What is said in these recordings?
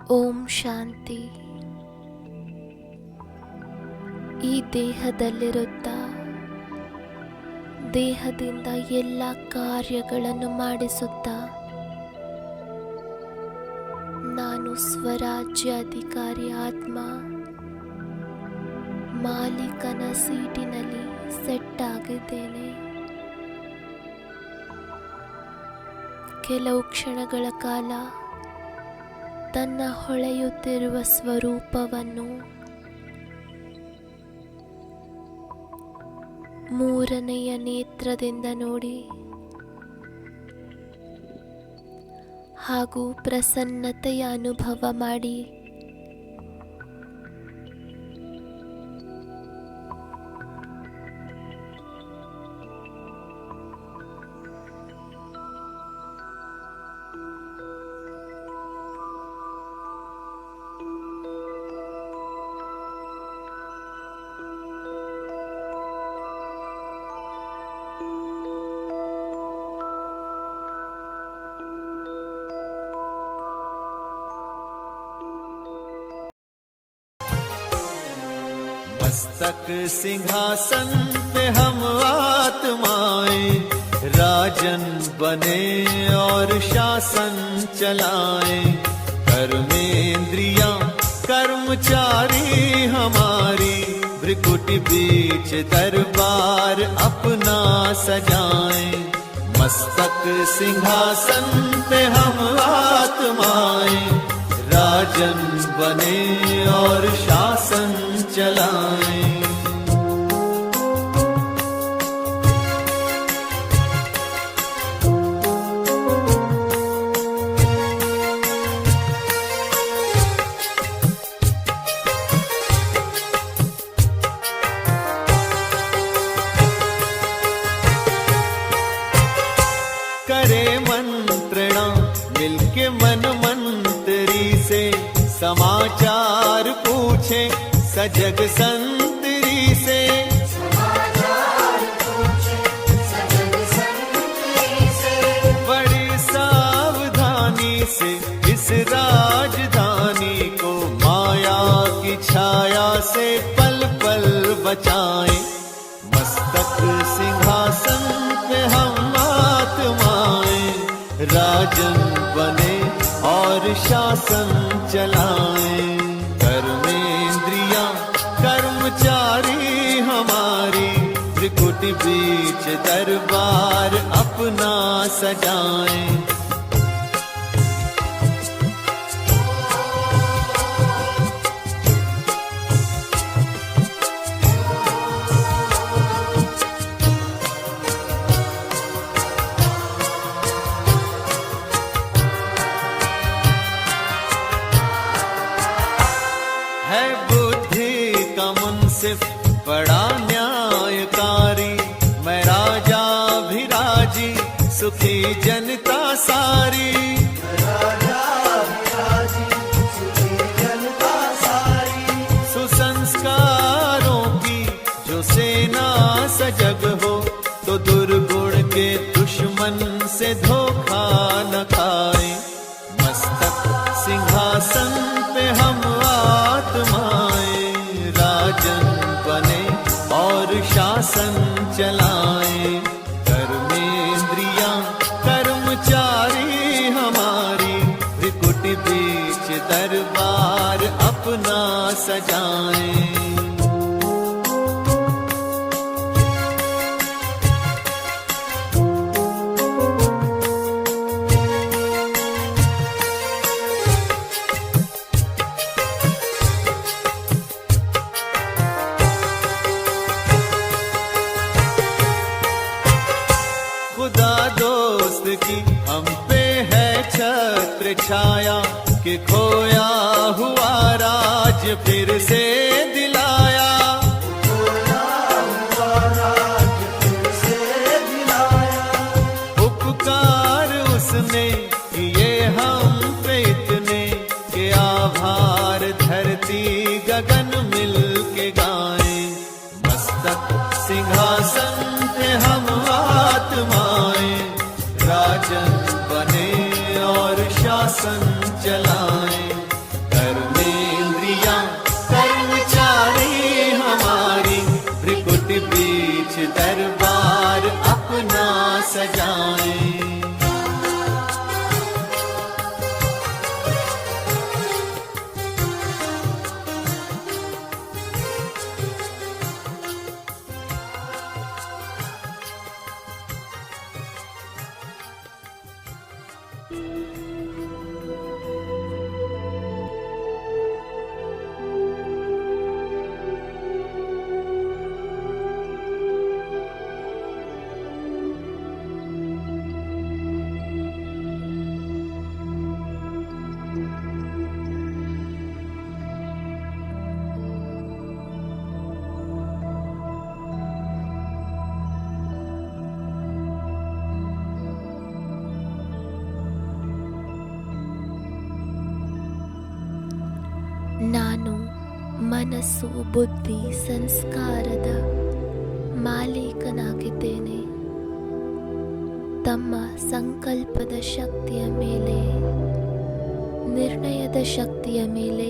ಓಂ ಶಾಂತಿ. ಈ ದೇಹದಲ್ಲಿರುತ್ತಾ ದೇಹದಿಂದ ಎಲ್ಲ ಕಾರ್ಯಗಳನ್ನು ಮಾಡಿಸುತ್ತಾ ನಾನು ಸ್ವರಾಜ್ಯಾಧಿಕಾರಿ ಆತ್ಮ ಮಾಲೀಕನ ಸೀಟಿನಲ್ಲಿ ಸೆಟ್ ಆಗಿದ್ದೇನೆ. ಕೆಲವು ಕ್ಷಣಗಳ ಕಾಲ ತನ್ನ ಹೊಳೆಯುತ್ತಿರುವ ಸ್ವರೂಪವನ್ನು ಮೂರನೆಯ ನೇತ್ರದಿಂದ ನೋಡಿ ಹಾಗೂ ಪ್ರಸನ್ನತೆಯ ಅನುಭವ ಮಾಡಿ मस्तक सिंहासन पे हम आत्माएं राजन बने और शासन चलाएं। कर्मेंद्रियां कर्मचारी हमारी भ्रिकुटी बीच दरबार अपना सजाएं। मस्तक सिंहासन पे हम आत्माएं राजन बने और शासन चलाएं। करे मंत्रणा मिलके मन मंत्री से समाचार पूछे सजग संतरी से। बड़ी सावधानी से इस राजधानी को माया की छाया से पल पल बचाएं। मस्तक सिंहासन पे हम आत्माएं राजन बने और शासन चलाएं। कर्मेंद्रियां कर्मचारी हमारी त्रिकुटी बीच दरबार अपना सजाएं। है बुद्धि का मुंसिफ बड़ा न्यायकारी मैं राजा भी राजी सुखी जनता सारी। सुसंस्कारों की जो सेना सजग हो तो दुर्गुण के दुश्मन से धोखा न खाए। मस्तक सिंहासन पे हम आत्माएं राजन बने और शासन चलाएं। कर्मेंद्रियां कर्मचारी हमारी त्रिकुटी बीच दरबार अपना सजाएं। खुदा दोस्त की हम पे है छत्र छाया कि खोया हुआ राज फिर से दिलाया। उपकार उसने किए हम पे इतने कि आभार धरती गगन मिल के गाएं। मस्तक सिंहासन पे हम आत्माएं राजन बने और शासन चलाएं। सजाएं। ನಾನು ಮನಸ್ಸು, ಬುದ್ಧಿ, ಸಂಸ್ಕಾರದ ಮಾಲೀಕನಾಗಿದ್ದೇನೆ. ತಮ್ಮ ಸಂಕಲ್ಪದ ಶಕ್ತಿಯ ಮೇಲೆ, ನಿರ್ಣಯದ ಶಕ್ತಿಯ ಮೇಲೆ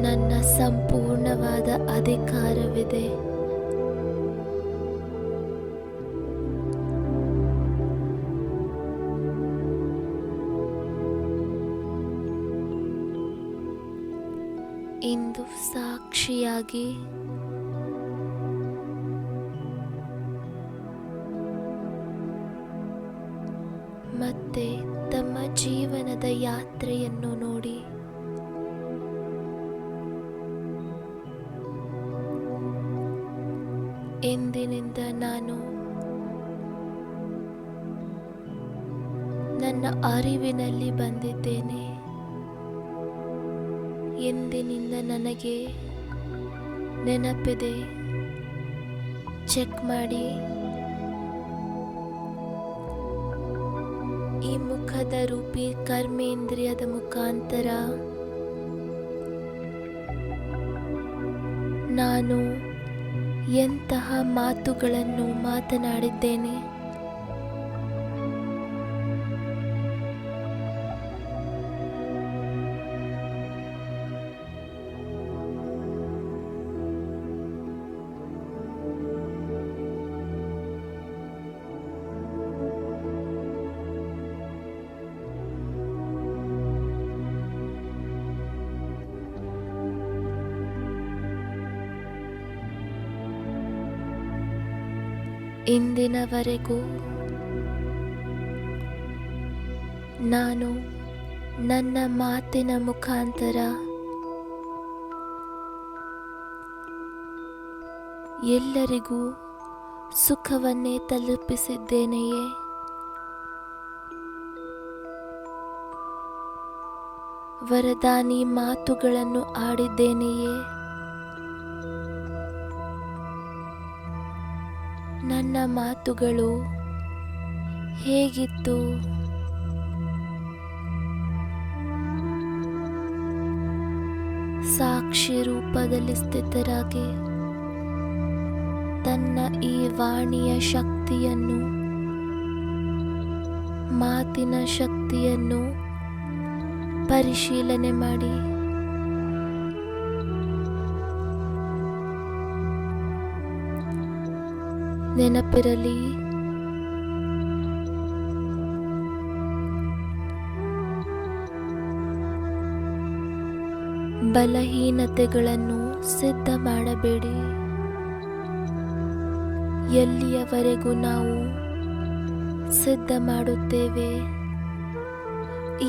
ನನ್ನ ಸಂಪೂರ್ಣವಾದ ಅಧಿಕಾರವಿದೆ. ಇಂದು ಸಾಕ್ಷಿಯಾಗಿ ಮತ್ತೆ ತಮ್ಮ ಜೀವನದ ಯಾತ್ರೆಯನ್ನು ನೋಡಿ ಇಂದಿನಿಂದ ನಾನು ನನ್ನ ಅರಿವಿನಲ್ಲಿ ಬಂದಿದ್ದೇನೆ. ಎಂದಿನಿಂದ ನನಗೆ ನೆನಪಿದೆ. ಚೆಕ್ ಮಾಡಿ. ಈ ಮುಖದ ರೂಪಿ ಕರ್ಮೇಂದ್ರಿಯದ ಮುಖಾಂತರ ನಾನು ಎಂತಹ ಮಾತುಗಳನ್ನು ಮಾತನಾಡಿದ್ದೇನೆ. ಇಂದಿನವರೆಗೂ ನಾನು ನನ್ನ ಮಾತಿನ ಮುಖಾಂತರ ಎಲ್ಲರಿಗೂ ಸುಖವನ್ನೇ ತಲುಪಿಸಿದ್ದೇನೆಯೇ? ವರದಾನಿ ಮಾತುಗಳನ್ನು ಆಡಿದ್ದೇನೆಯೇ? ನನ್ನ ಮಾತುಗಳು ಹೇಗಿತ್ತು? ಸಾಕ್ಷಿ ರೂಪದಲ್ಲಿ ಸ್ಥಿತರಾಗಿ ತನ್ನ ಈ ವಾಣಿಯ ಶಕ್ತಿಯನ್ನು, ಮಾತಿನ ಶಕ್ತಿಯನ್ನು ಪರಿಶೀಲನೆ ಮಾಡಿ. ನೆನಪಿರಲಿ, ಬಲಹೀನತೆಗಳನ್ನು ಸಿದ್ಧ ಮಾಡಬೇಡಿ. ಎಲ್ಲಿಯವರೆಗೂ ನಾವು ಸಿದ್ಧ ಮಾಡುತ್ತೇವೆ,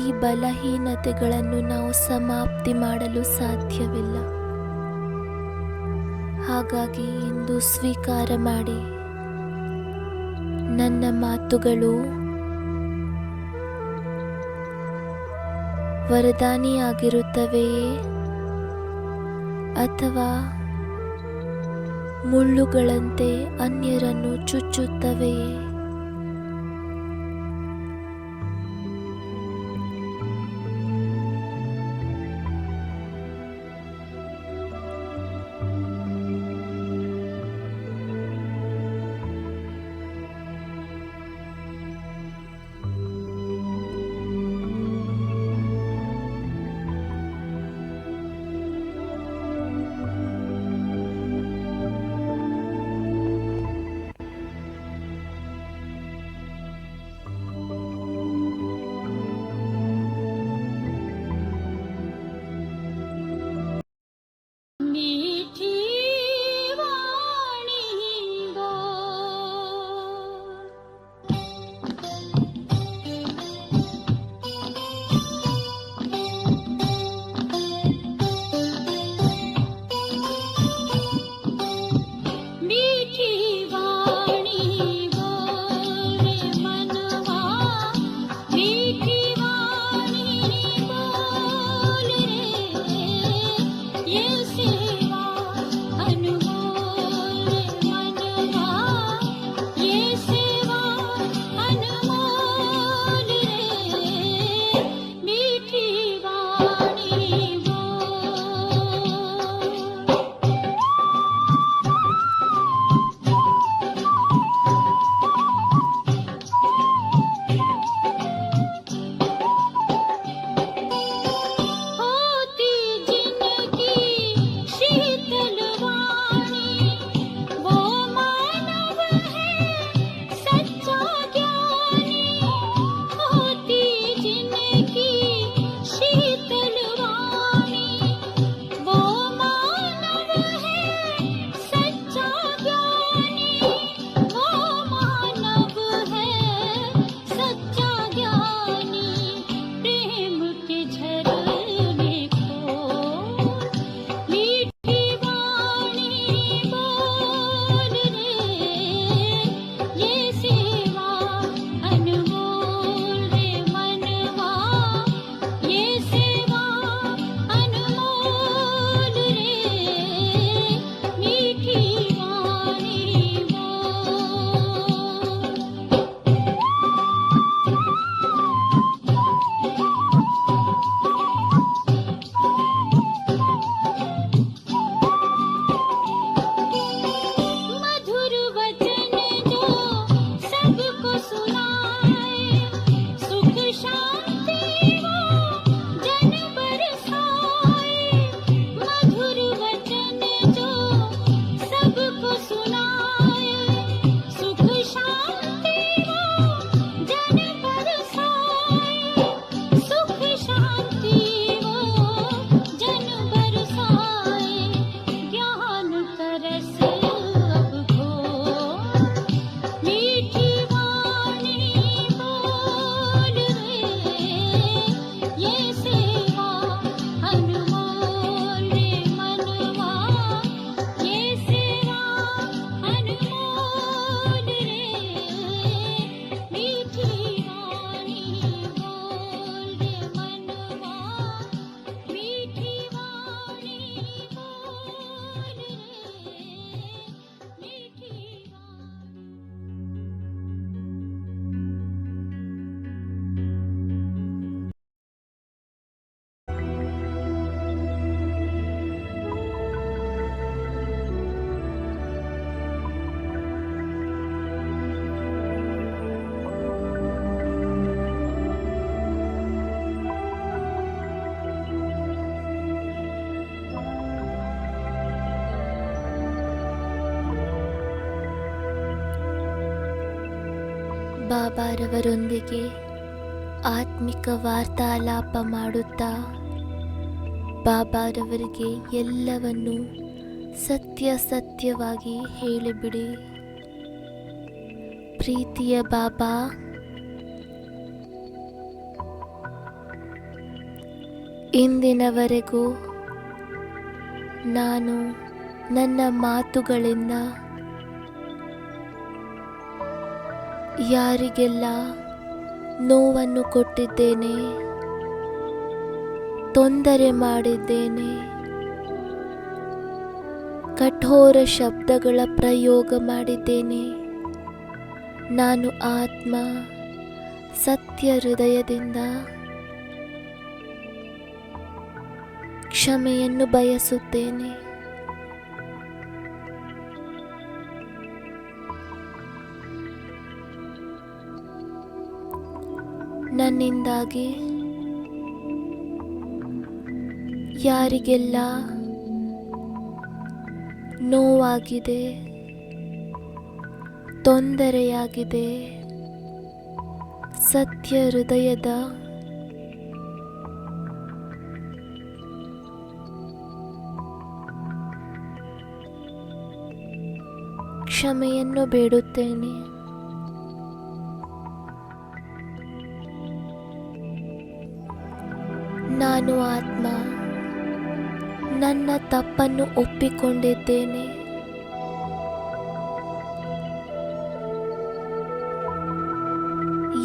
ಈ ಬಲಹೀನತೆಗಳನ್ನು ನಾವು ಸಮಾಪ್ತಿ ಮಾಡಲು ಸಾಧ್ಯವಿಲ್ಲ. ಹಾಗಾಗಿ ಇಂದು ಸ್ವೀಕಾರ ಮಾಡಿ, ನನ್ನ ಮಾತುಗಳು ವರದಾನಿಯಾಗಿರುತ್ತವೆಯೇ ಅಥವಾ ಮುಳ್ಳುಗಳಂತೆ ಅನ್ಯರನ್ನು ಚುಚ್ಚುತ್ತವೆಯೇ? ಬಾಬಾರವರೊಂದಿಗೆ ಆತ್ಮಿಕ ವಾರ್ತಾಲಾಪ ಮಾಡುತ್ತಾ ಬಾಬಾರವರಿಗೆ ಎಲ್ಲವನ್ನು ಸತ್ಯವಾಗಿ ಹೇಳಿಬಿಡಿ. ಪ್ರೀತಿಯ ಬಾಬಾ, ಇಂದಿನವರೆಗೂ ನಾನು ನನ್ನ ಮಾತುಗಳಿಂದ ಯಾರಿಗೆಲ್ಲ ನೋವನ್ನು ಕೊಟ್ಟಿದ್ದೇನೆ, ತೊಂದರೆ ಮಾಡಿದ್ದೇನೆ, ಕಠೋರ ಶಬ್ದಗಳ ಪ್ರಯೋಗ ಮಾಡಿದ್ದೇನೆ, ನಾನು ಆತ್ಮ ಸತ್ಯ ಹೃದಯದಿಂದ ಕ್ಷಮೆಯನ್ನು ಬಯಸುತ್ತೇನೆ. ನನ್ನಿಂದಾಗಿ ಯಾರಿಗೆಲ್ಲ ನೋವಾಗಿದೆ, ತೊಂದರೆಯಾಗಿದೆ, ಸತ್ಯ ಹೃದಯದ ಕ್ಷಮೆಯನ್ನು ಬೇಡುತ್ತೇನೆ. ನಾನು ಆತ್ಮ ನನ್ನ ತಪ್ಪನ್ನು ಒಪ್ಪಿಕೊಂಡಿದ್ದೇನೆ.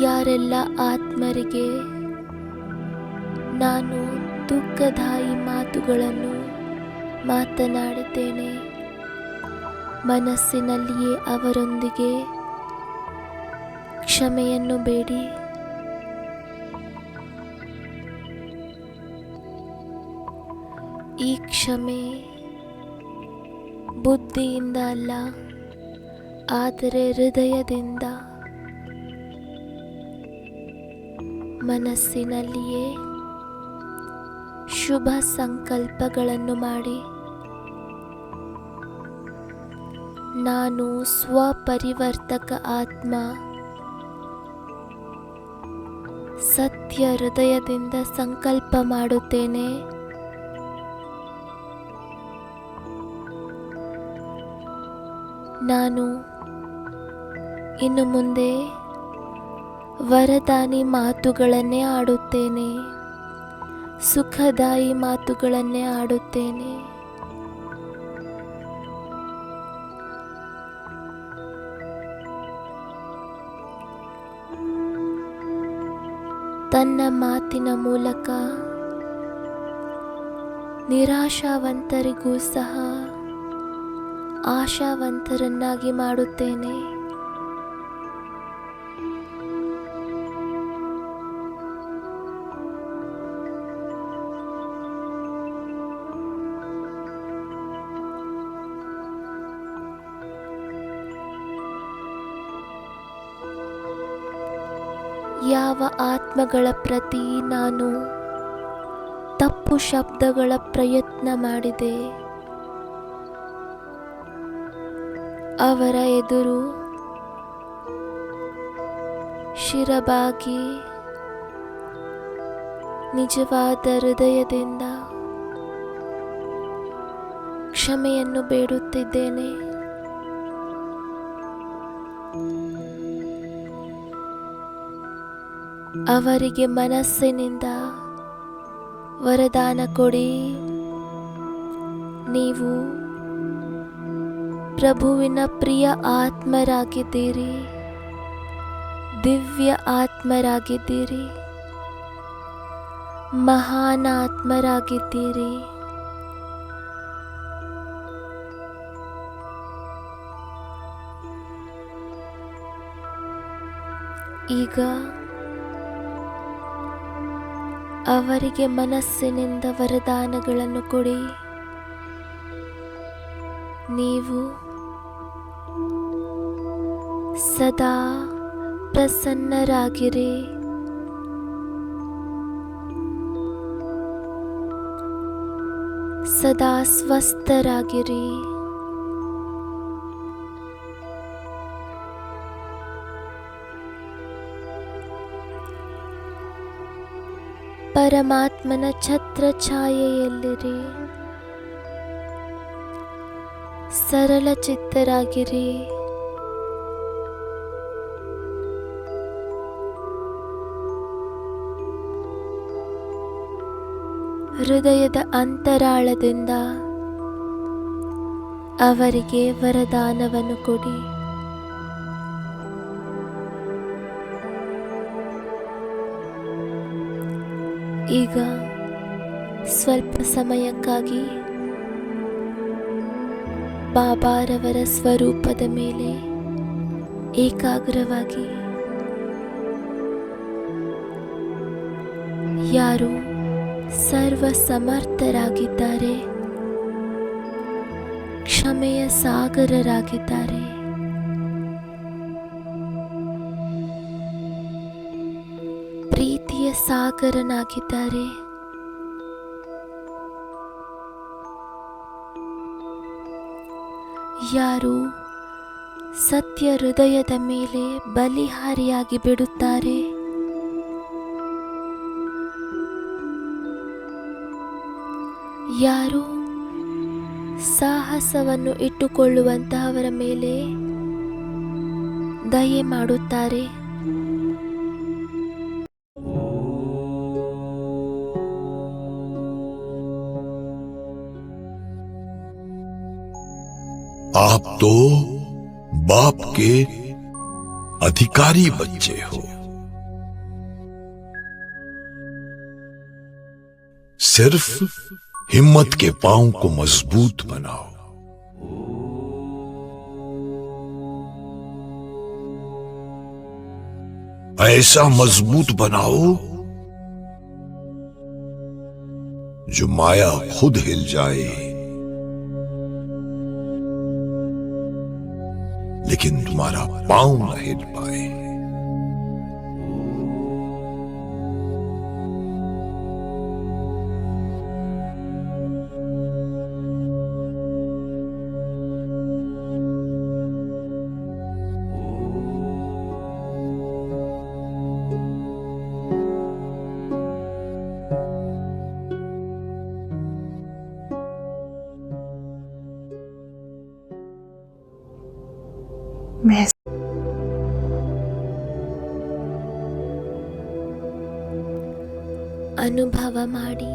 ಯಾರೆಲ್ಲ ಆತ್ಮರಿಗೆ ನಾನು ದುಃಖದಾಯಿ ಮಾತುಗಳನ್ನು ಮಾತನಾಡಿದ್ದೇನೆ, ಮನಸ್ಸಿನಲ್ಲಿಯೇ ಅವರೊಂದಿಗೆ ಕ್ಷಮೆಯನ್ನು ಬೇಡಿ. ಈ ಕ್ಷಮೆ ಬುದ್ಧಿಯಿಂದ ಅಲ್ಲ, ಆದರೆ ಹೃದಯದಿಂದ, ಮನಸ್ಸಿನಲ್ಲಿಯೇ ಶುಭ ಸಂಕಲ್ಪಗಳನ್ನು ಮಾಡಿ ನಾನು ಸ್ವಪರಿವರ್ತಕ ಆತ್ಮ ಸತ್ಯ ಹೃದಯದಿಂದ ಸಂಕಲ್ಪ ಮಾಡುತ್ತೇನೆ. ನಾನು ಇನ್ನು ಮುಂದೆ ವರದಾನಿ ಮಾತುಗಳನ್ನೇ ಆಡುತ್ತೇನೆ, ಸುಖದಾಯಿ ಮಾತುಗಳನ್ನೇ ಆಡುತ್ತೇನೆ. ತನ್ನ ಮಾತಿನ ಮೂಲಕ ನಿರಾಶಾವಂತರಿಗೂ ಸಹ ಆಶಾವಂತರನ್ನಾಗಿ ಮಾಡುತ್ತೇನೆ. ಯಾವ ಆತ್ಮಗಳ ಪ್ರತಿ ನಾನು ತಪ್ಪು ಶಬ್ದಗಳ ಪ್ರಯತ್ನ ಮಾಡಿದೆ, ಅವರ ಎದುರು ಶಿರಬಾಗಿ ನಿಜವಾದ ಹೃದಯದಿಂದ ಕ್ಷಮೆಯನ್ನು ಬೇಡುತ್ತಿದ್ದೇನೆ. ಅವರಿಗೆ ಮನಸ್ಸಿನಿಂದ ವರದಾನ ಕೊಡಿ. ನೀವು ಪ್ರಭುವಿನ ಪ್ರಿಯ ಆತ್ಮರಾಗಿದ್ದೀರಿ, ದಿವ್ಯ ಆತ್ಮರಾಗಿದ್ದೀರಿ, ಮಹಾನ್ ಆತ್ಮರಾಗಿದ್ದೀರಿ. ಈಗ ಅವರಿಗೆ ಮನಸ್ಸಿನಿಂದ ವರದಾನಗಳನ್ನು ಕೊಡಿ. ನೀವು ಸದಾ ಪ್ರಸನ್ನರಾಗಿರಿ, ಸದಾ ಸ್ವಸ್ಥರಾಗಿರಿ. ಪರಮಾತ್ಮನ ಛತ್ರ ಛಾಯೆಯಲ್ಲಿರಿ. ಸರಳ ಚಿತ್ತರಾಗಿರಿ. ಹೃದಯದ ಅಂತರಾಳದಿಂದ ಅವರಿಗೆ ವರದಾನವನ್ನು ಕೊಡಿ. ಈಗ ಸ್ವಲ್ಪ ಸಮಯಕ್ಕಾಗಿ ಬಾಬಾರವರ ಸ್ವರೂಪದ ಮೇಲೆ ಏಕಾಗ್ರವಾಗಿ ಯಾರು ಸರ್ವ ಸಮರ್ಥರಾಗಿದ್ದಾರೆ, ಕ್ಷಮೆಯ ಸಾಗರರಾಗಿದ್ದಾರೆ, ಪ್ರೀತಿಯ ಸಾಗರನಾಗಿದ್ದಾರೆ, ಯಾರು ಸತ್ಯ ಹೃದಯದ ಮೇಲೆ ಬಲಿಹಾರಿಯಾಗಿ ಬಿಡುತ್ತಾರೆ, ಯಾರು ಸಾಹಸವನ್ನು ಇಟ್ಟುಕೊಳ್ಳುವಂತಹವರ ಮೇಲೆ ದಯೆ ಮಾಡುತ್ತಾರೆ, आप तो बाप के अधिकारी बच्चे हो. सिर्फ हिम्मत के पांव को मजबूत बनाओ. ऐसा मजबूत बनाओ जो माया खुद हिल जाए, लेकिन तुम्हारा पांव न हिल पाए. ಅನುಭವ ಮಾಡಿ,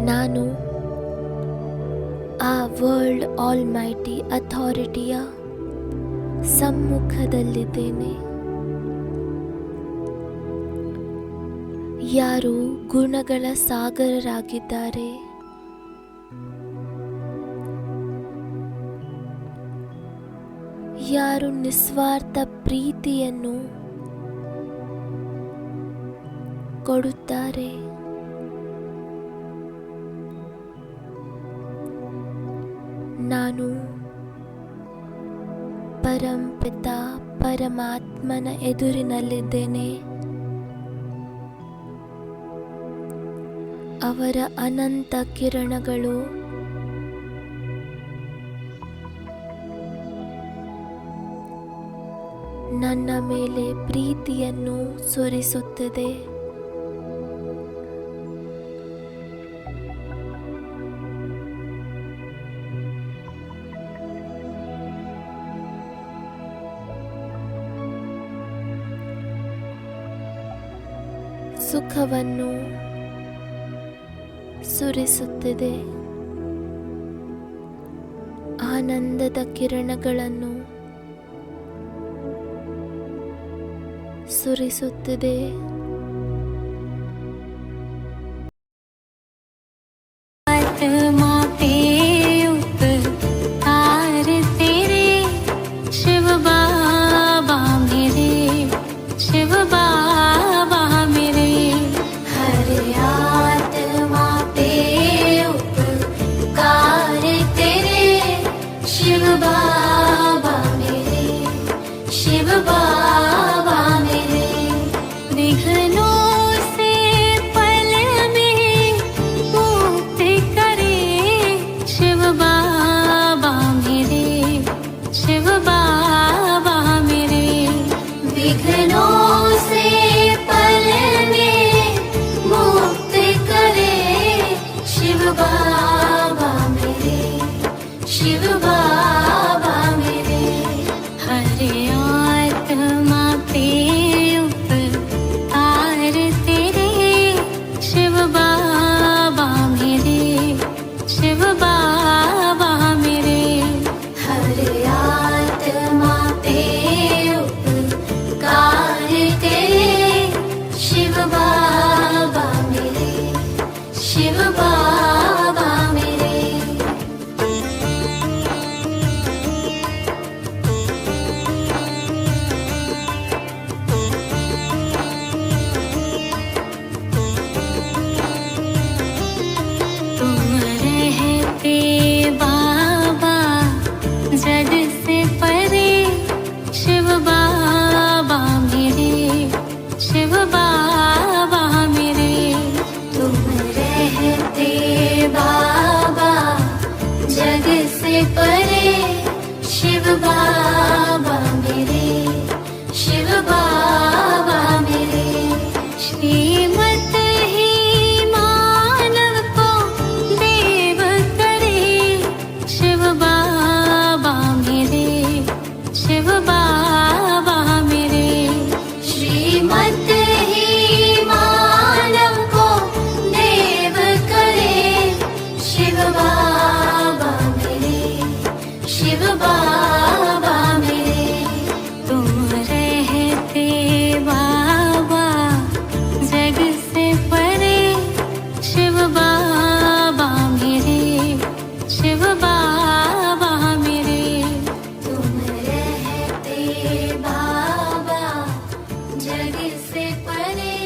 ನಾನು ಆ ವರ್ಲ್ಡ್ ಆಲ್ಮೈಟಿ ಅಥಾರಿಟಿಯ ಸಮ್ಮುಖದಲ್ಲಿದ್ದೇನೆ. ಯಾರು ಗುಣಗಳ ಸಾಗರರಾಗಿದ್ದಾರೆ, ಯಾರು ನಿಸ್ವಾರ್ಥ ಪ್ರೀತಿಯನ್ನು ಕೊಡುತ್ತಾರೆ, ನಾನು ಪರಂಪಿತ ಪರಮಾತ್ಮನ ಎದುರಿನಲ್ಲಿದ್ದೇನೆ. ಅವರ ಅನಂತ ಕಿರಣಗಳು ನನ್ನ ಮೇಲೆ ಪ್ರೀತಿಯನ್ನು ಸುರಿಸುತ್ತದೆ. ಸುಖವನ್ನು ಸುರಿಸುತ್ತಿದೆ. ಆನಂದದ ಕಿರಣಗಳನ್ನು ಸುರಿಸುತ್ತಿದೆ. विघ्नों से पल में शिव बाबा मेरे। हर आत्मा पे उपकार तेरे, शिव बाबा मेरे, शिव बाबा मेरे। हर आत्मा पे उपकार तेरे, शिव बाबा मेरे, शिव बाबा मेरे। तुम रहते बाबा जग से परे, शिव बाबा मेरे, शिव बाबा मेरे। तुम रहते बाबा जग से परे, शिव बाबा मेरे, शिव बाबा मेरे। श्रीमत ही मानव को देव करे, शिव बाबा मेरे, शिव बाबा मेरे। श्रीमत ही मानव को देव करे, शिव बाबा मेरे, शिव बाबा मेरे। तुम रहते बाबा जग से परे, शिव बाबा मेरे, शिव बाबा मेरे। तुम रहते बाबा जग से परे,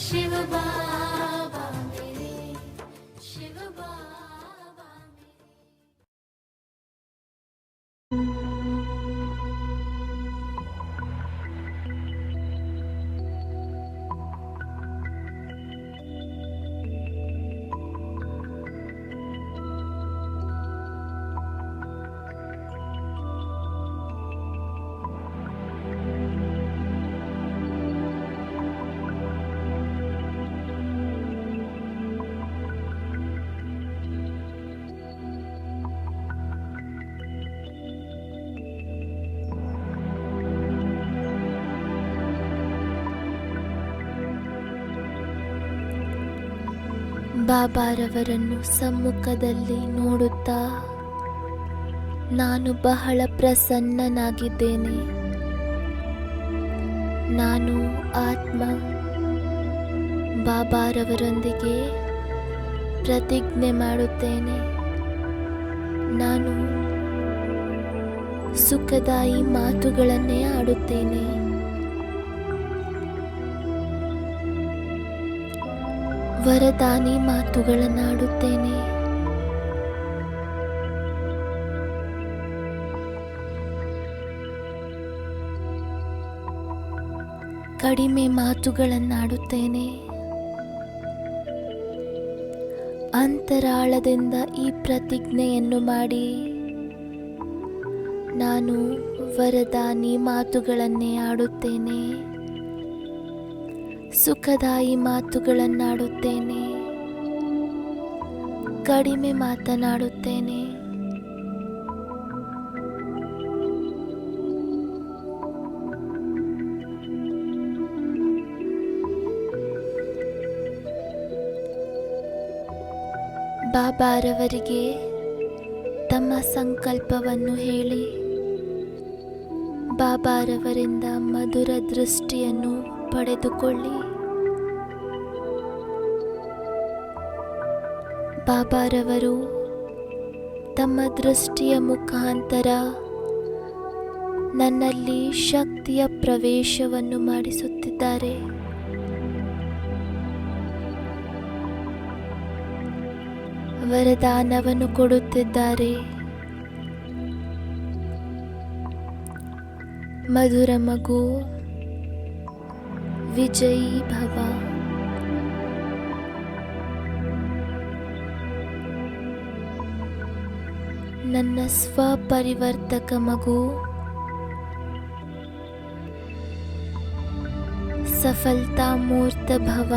शिव बाबा मेरे, शिव बाबा मेरे। ಬಾಬಾರವರನ್ನು ಸಮ್ಮುಖದಲ್ಲಿ ನೋಡುತ್ತಾ ನಾನು ಬಹಳ ಪ್ರಸನ್ನನಾಗಿದ್ದೇನೆ. ನಾನು ಆತ್ಮ ಬಾಬಾರವರೊಂದಿಗೆ ಪ್ರತಿಜ್ಞೆ ಮಾಡುತ್ತೇನೆ. ನಾನು ಸುಖದಾಯಿ ಮಾತುಗಳನ್ನೇ ಆಡುತ್ತೇನೆ. ವರದಾನಿ ಮಾತುಗಳನ್ನಾಡುತ್ತೇನೆ. ಕಡಿಮೆ ಮಾತುಗಳನ್ನಾಡುತ್ತೇನೆ. ಅಂತರಾಳದಿಂದ ಈ ಪ್ರತಿಜ್ಞೆಯನ್ನು ಮಾಡಿ ನಾನು ವರದಾನಿ ಮಾತುಗಳನ್ನೇ ಆಡುತ್ತೇನೆ. ಸುಖದಾಯಿ ಮಾತುಗಳನ್ನಾಡುತ್ತೇನೆ. ಕಡಿಮೆ ಮಾತನಾಡುತ್ತೇನೆ. ಬಾಬಾರವರಿಗೆ ತಮ್ಮ ಸಂಕಲ್ಪವನ್ನು ಹೇಳಿ ಬಾಬಾರವರಿಂದ ಮಧುರ ದೃಷ್ಟಿಯನ್ನು ಪಡೆದುಕೊಳ್ಳಿ. ಬಾಬಾರವರು ತಮ್ಮ ದೃಷ್ಟಿಯ ಮುಖಾಂತರ ನನ್ನಲ್ಲಿ ಶಕ್ತಿಯ ಪ್ರವೇಶವನ್ನು ಮಾಡಿಸುತ್ತಿದ್ದಾರೆ. ವರದಾನವನ್ನು ಕೊಡುತ್ತಿದ್ದಾರೆ. ಮಧುರ ಮಗು, ವಿಜಯೀ ಭವ. ನನ್ನ ಸ್ವಪರಿವರ್ತಕ ಮಗು, ಸಫಲತಾ ಮೂರ್ತ ಭವ.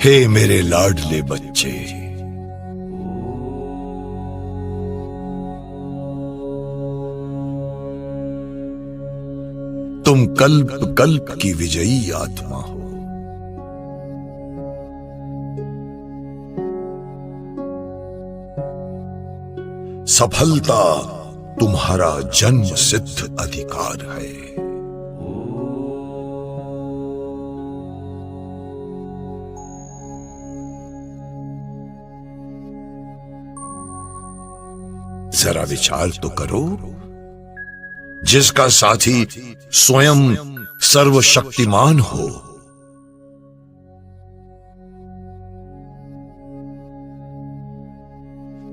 हे मेरे लाडले बच्चे, तुम कल्प कल्प की विजयी आत्मा हो। सफलता तुम्हारा जन्म सिद्ध अधिकार है। जरा विचार तो करो, जिसका साथी स्वयं सर्वशक्तिमान हो,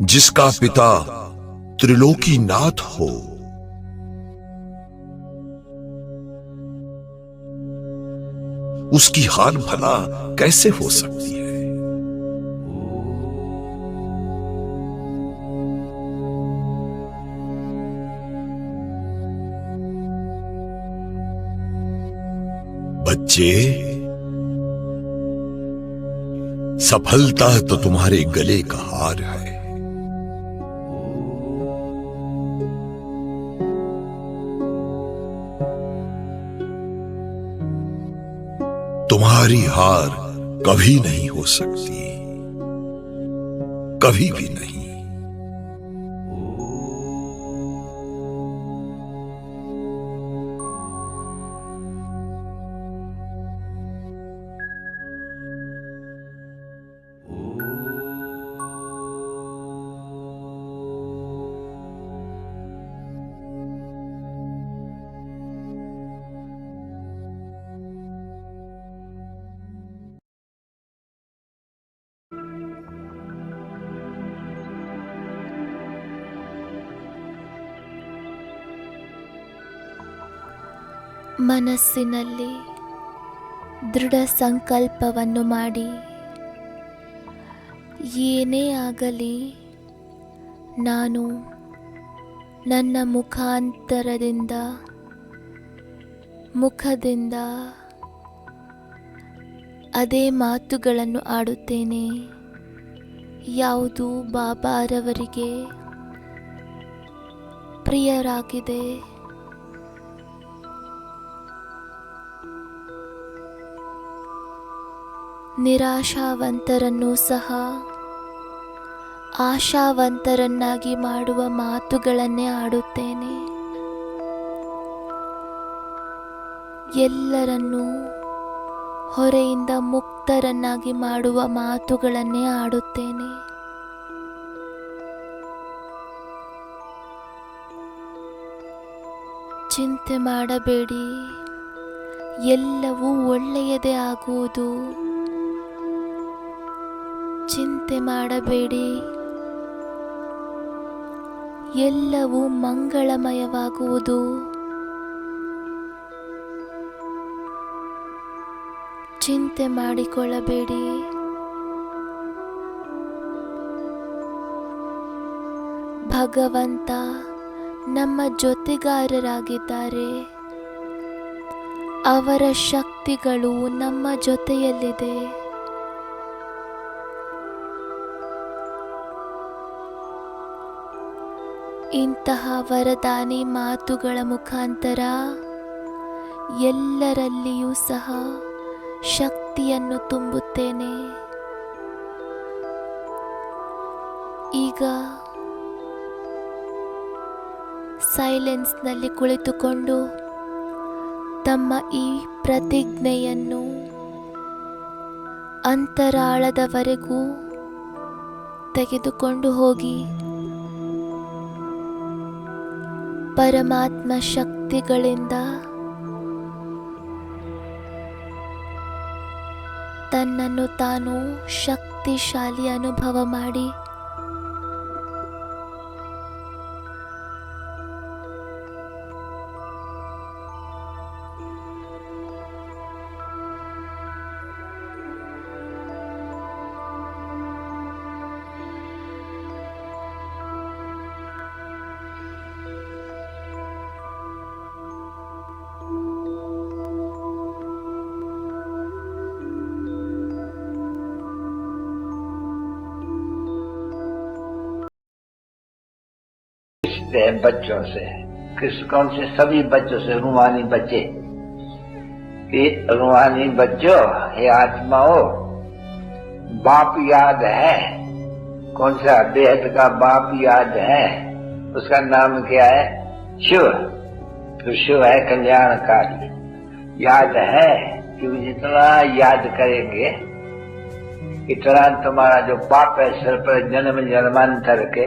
जिसका पिता त्रिलोकीनाथ हो, उसकी हार भला कैसे हो सकती है? बच्चे, सफलता तो तुम्हारे गले का हार है। तुम्हारी हार कभी नहीं हो सकती, कभी भी नहीं। ಮನಸ್ಸಿನಲ್ಲಿ ದೃಢ ಸಂಕಲ್ಪವನ್ನು ಮಾಡಿ, ಏನೇ ಆಗಲಿ ನಾನು ನನ್ನ ಮುಖದಿಂದ ಅದೇ ಮಾತುಗಳನ್ನು ಆಡುತ್ತೇನೆ. ಯಾವುದು ಬಾಬಾರವರಿಗೆ ಪ್ರಿಯರಾಗಿದೆ, ನಿರಾಶಾವಂತರನ್ನು ಸಹ ಆಶಾವಂತರನ್ನಾಗಿ ಮಾಡುವ ಮಾತುಗಳನ್ನೇ ಆಡುತ್ತೇನೆ. ಎಲ್ಲರನ್ನೂ ಹೊರೆಯಿಂದ ಮುಕ್ತರನ್ನಾಗಿ ಮಾಡುವ ಮಾತುಗಳನ್ನೇ ಆಡುತ್ತೇನೆ. ಚಿಂತೆ ಮಾಡಬೇಡಿ, ಎಲ್ಲವೂ ಒಳ್ಳೆಯದೇ ಆಗುವುದು. ಚಿಂತೆ ಮಾಡಬೇಡಿ, ಎಲ್ಲವೂ ಮಂಗಳಮಯವಾಗುವುದು. ಚಿಂತೆ ಮಾಡಿಕೊಳ್ಳಬೇಡಿ, ಭಗವಂತ ನಮ್ಮ ಜೊತೆಗಾರರಾಗಿದ್ದಾರೆ. ಅವರ ಶಕ್ತಿಗಳು ನಮ್ಮ ಜೊತೆಯಲ್ಲಿದೆ. ಇಂತಹ ವರದಾನಿ ಮಾತುಗಳ ಮುಖಾಂತರ ಎಲ್ಲರಲ್ಲಿಯೂ ಸಹ ಶಕ್ತಿಯನ್ನು ತುಂಬುತ್ತೇನೆ. ಈಗ ಸೈಲೆನ್ಸ್ನಲ್ಲಿ ಕುಳಿತುಕೊಂಡು ತಮ್ಮ ಈ ಪ್ರತಿಜ್ಞೆಯನ್ನು ಅಂತರಾಳದವರೆಗೂ ತೆಗೆದುಕೊಂಡು ಹೋಗಿ ಪರಮಾತ್ಮ ಶಕ್ತಿಗಳಿಂದ ತನ್ನನ್ನು ತಾನು ಶಕ್ತಿಶಾಲಿ ಅನುಭವ ಮಾಡಿ सीखते हैं बच्चों से। कौन से? सभी बच्चों से, रूहानी बच्चे। कि रूहानी बच्चों, हे आत्माओं, बाप याद है? कौन सा? बेहद का बाप याद है? उसका नाम क्या है? शिव। तो शिव है कल्याणकारी। याद है? क्योंकि जितना याद करेंगे इतना तुम्हारा जो पाप है सिर पर जन्म जन्मांतर के,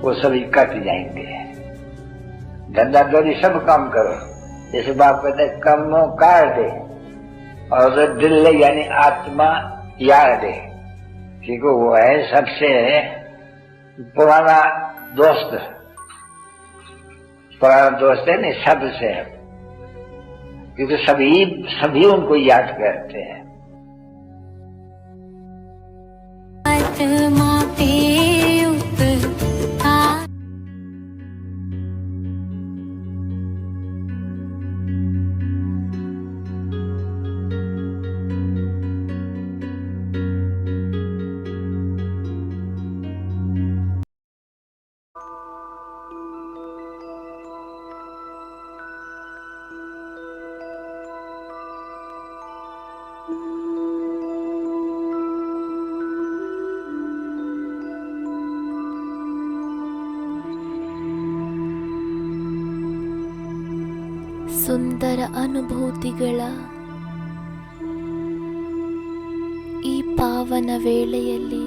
वो सभी कट जाएंगे। धंधा दौड़ी सब काम करो, जैसे बाप कहते कमो काट दे, और दिल यानी आत्मा याद दे, क्योंकि वो है सबसे पुराना दोस्त। पुराना दोस्त है नहीं सबसे, क्योंकि सभी उनको याद करते हैं। आत्मा पे उपकार ಸುಂದರ ಅನುಭೂತಿಗಳ ಈ ಪಾವನ ವೇಳೆಯಲ್ಲಿ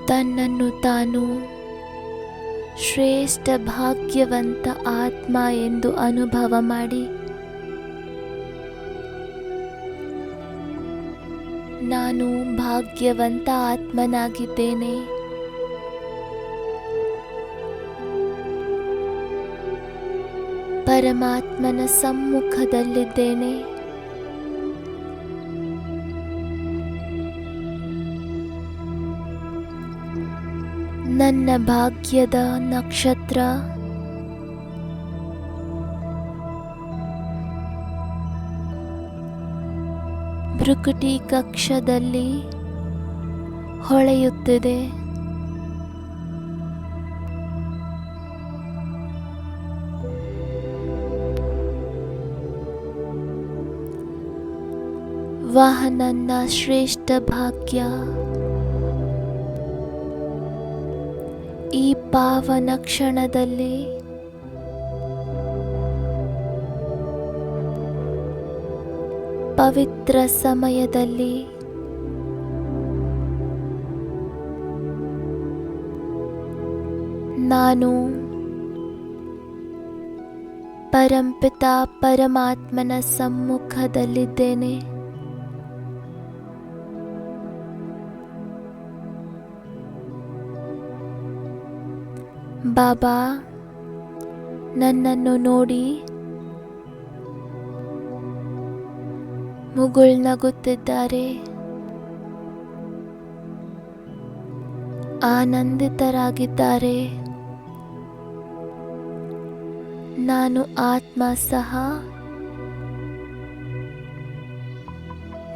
ತನ್ನನ್ನು ತಾನು ಶ್ರೇಷ್ಠ ಭಾಗ್ಯವಂತ ಆತ್ಮ ಎಂದು ಅನುಭವ ಮಾಡಿ, ನಾನು ಭಾಗ್ಯವಂತ ಆತ್ಮನಾಗಿದ್ದೇನೆ, ಪರಮಾತ್ಮನ ಸಮ್ಮುಖದಲ್ಲಿದ್ದೇನೆ, ನನ್ನ ಭಾಗ್ಯದ ನಕ್ಷತ್ರ ಭ್ರುಕುಟಿ ಕಕ್ಷದಲ್ಲಿ ಹೊಳೆಯುತ್ತಿದೆ. ವಾಹ ನನ್ನ ಶ್ರೇಷ್ಠ ಭಾಗ್ಯ. ಈ ಪಾವನ ಕ್ಷಣದಲ್ಲಿ ಪವಿತ್ರ ಸಮಯದಲ್ಲಿ ನಾನು ಪರಂಪಿತ ಪರಮಾತ್ಮನ ಸಮ್ಮುಖದಲ್ಲಿದ್ದೇನೆ. ಬಾಬಾ ನನ್ನನ್ನು ನೋಡಿ ಮುಗುಳ್ನಗುತ್ತಿದ್ದಾರೆ, ಆನಂದಿತರಾಗಿದ್ದಾರೆ. ನಾನು ಆತ್ಮ ಸಹ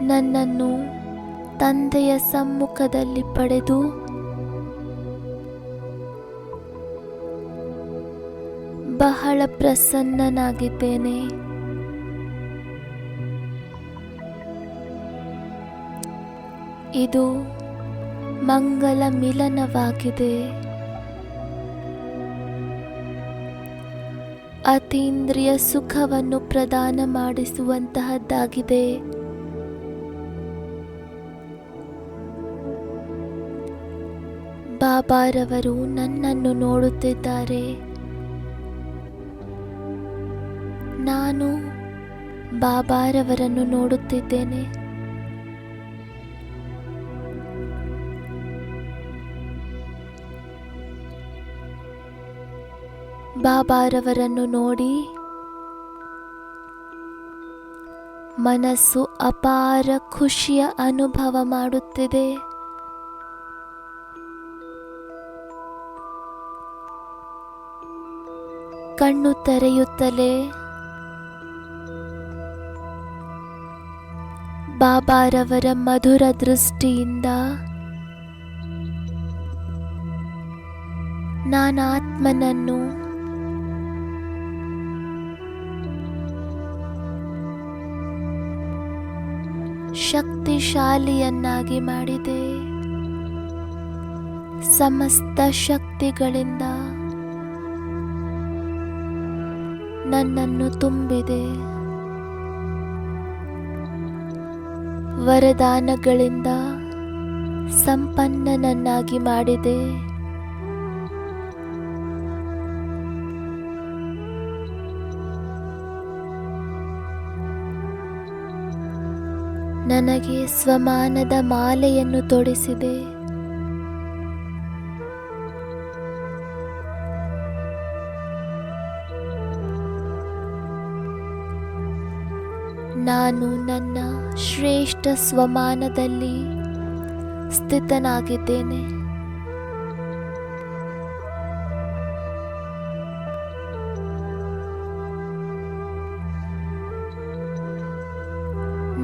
ನನ್ನನ್ನು ತಂದೆಯ ಸಮ್ಮುಖದಲ್ಲಿ ಪಡೆದು ಬಹಳ ಪ್ರಸನ್ನನಾಗಿದ್ದೇನೆ. ಇದು ಮಂಗಲ ಮಿಲನವಾಗಿದೆ. ಅತೀಂದ್ರಿಯ ಸುಖವನ್ನು ಪ್ರದಾನ ಮಾಡಿಸುವಂತಹದ್ದಾಗಿದೆ. ಬಾಬಾರವರು ನನ್ನನ್ನು ನೋಡುತ್ತಿದ್ದಾರೆ. ನಾನು ಬಾಬಾರವರನ್ನು ನೋಡುತ್ತಿದ್ದೇನೆ. ಬಾಬಾರವರನ್ನು ನೋಡಿ ಮನಸ್ಸು ಅಪಾರ ಖುಷಿಯ ಅನುಭವ ಮಾಡುತ್ತಿದೆ. ಕಣ್ಣು ತೆರೆಯುತ್ತಲೇ ಬಾಬಾರವರ ಮಧುರ ದೃಷ್ಟಿಯಿಂದ ನಾನಾತ್ಮನನ್ನು ಶಕ್ತಿಶಾಲಿಯನ್ನಾಗಿ ಮಾಡಿದೆ. ಸಮಸ್ತ ಶಕ್ತಿಗಳಿಂದ ನನ್ನನ್ನು ತುಂಬಿದೆ. ವರದಾನಗಳಿಂದ ಸಂಪನ್ನನನ್ನಾಗಿ ಮಾಡಿದೆ. ನನಗೆ ಸ್ವಮಾನದ ಮಾಲೆಯನ್ನು ತೊಡಿಸಿದೆ. ನಾನು ನನ್ನ ಶ್ರೇಷ್ಠ ಸ್ವಮಾನದಲ್ಲಿ ಸ್ಥಿತನಾಗಿದ್ದೇನೆ.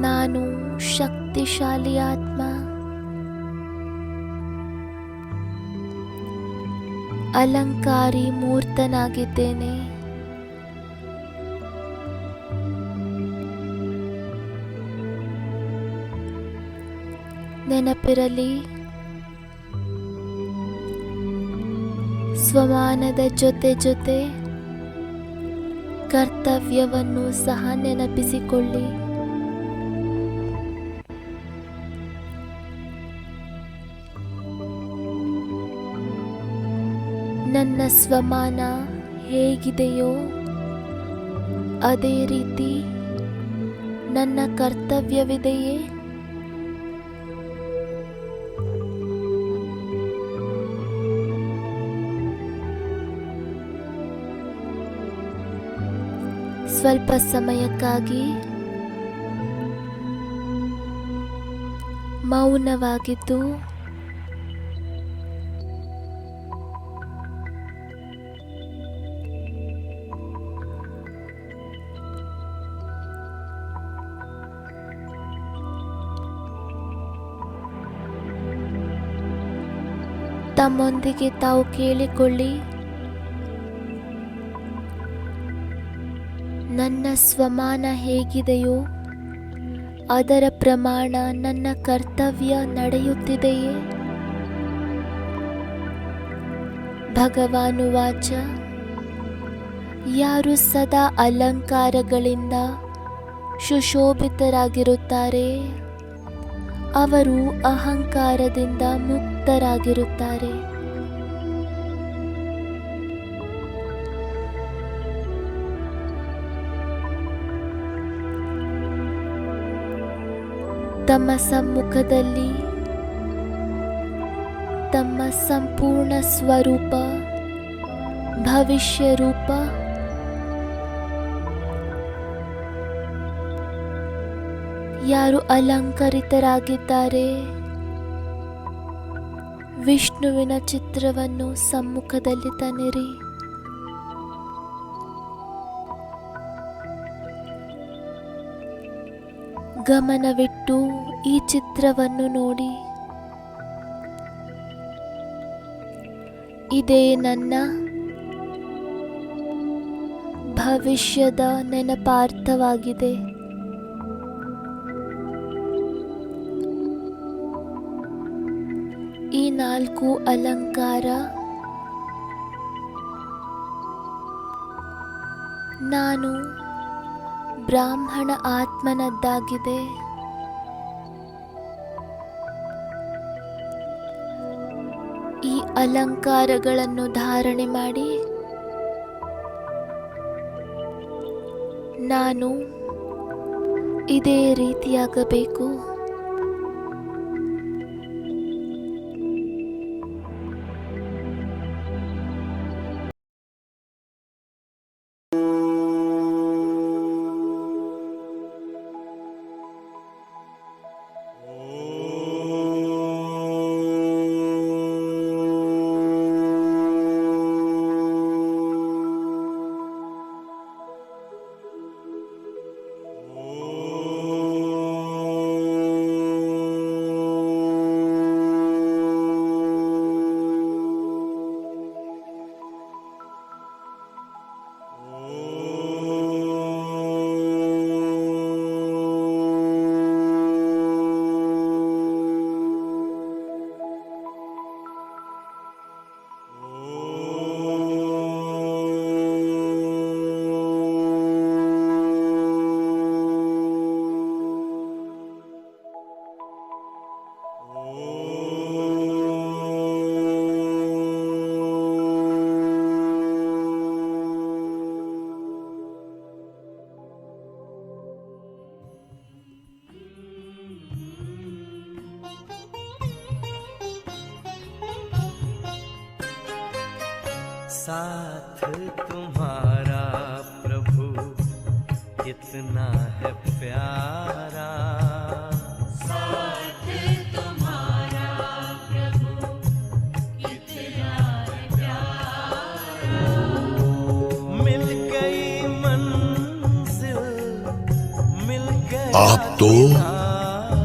ನಾನು ಶಕ್ತಿಶಾಲಿ ಆತ್ಮ. ಅಲಂಕಾರಿ ಮೂರ್ತನಾಗಿದ್ದೇನೆ. ನೆನಪಿರಲಿ, ಸ್ವಮಾನದ ಜೊತೆ ಜೊತೆ ಕರ್ತವ್ಯವನ್ನು ಸಹ ನೆನಪಿಸಿಕೊಳ್ಳಿ. ನನ್ನ ಸ್ವಮಾನ ಹೇಗಿದೆಯೋ ಅದೇ ರೀತಿ ನನ್ನ ಕರ್ತವ್ಯವಿದೆಯೇ? ಸ್ವಲ್ಪ ಸಮಯಕ್ಕಾಗಿ ಮೌನವಾಗಿದ್ದು ತಮ್ಮೊಂದಿಗೆ ತಾವು ಕೇಳಿಕೊಳ್ಳಿ, ನನ್ನ ಸ್ವಮಾನ ಹೇಗಿದೆಯೋ ಅದರ ಪ್ರಮಾಣ ನನ್ನ ಕರ್ತವ್ಯ ನಡೆಯುತ್ತಿದೆಯೇ? ಭಗವಾನುವಾಚ, ಯಾರು ಸದಾ ಅಲಂಕಾರಗಳಿಂದ ಸುಶೋಭಿತರಾಗಿರುತ್ತಾರೆ ಅವರು ಅಹಂಕಾರದಿಂದ ಮುಕ್ತರಾಗಿರುತ್ತಾರೆ. ತಮ್ಮ ಸಮ್ಮುಖದಲ್ಲಿ ತಮ್ಮ ಸಂಪೂರ್ಣ ಸ್ವರೂಪ, ಭವಿಷ್ಯ ರೂಪ, ಯಾರು ಅಲಂಕರಿತರಾಗಿದ್ದಾರೆ ವಿಷ್ಣುವಿನ ಚಿತ್ರವನ್ನು ಸಮ್ಮುಖದಲ್ಲಿ ತನ್ನಿರಿ. ಗಮನವಿಟ್ಟು ಈ ಚಿತ್ರವನ್ನು ನೋಡಿ. ಇದೇ ನನ್ನ ಭವಿಷ್ಯದ ನೆನಪಾರ್ಥವಾಗಿದೆ. ಈ 4 ಅಲಂಕಾರ ನಾನು ಬ್ರಾಹ್ಮಣ ಆತ್ಮನದ್ದಾಗಿದೆ. ಈ ಅಲಂಕಾರಗಳನ್ನು ಧಾರಣೆ ಮಾಡಿ ನಾನು ಇದೇ ರೀತಿಯಾಗಬೇಕು. साथ तुम्हारा प्रभु कितना है प्यारा, साथ तुम्हारा प्रभु कितना है प्यारा। मिल गई मंजिल, मिल गया आप तो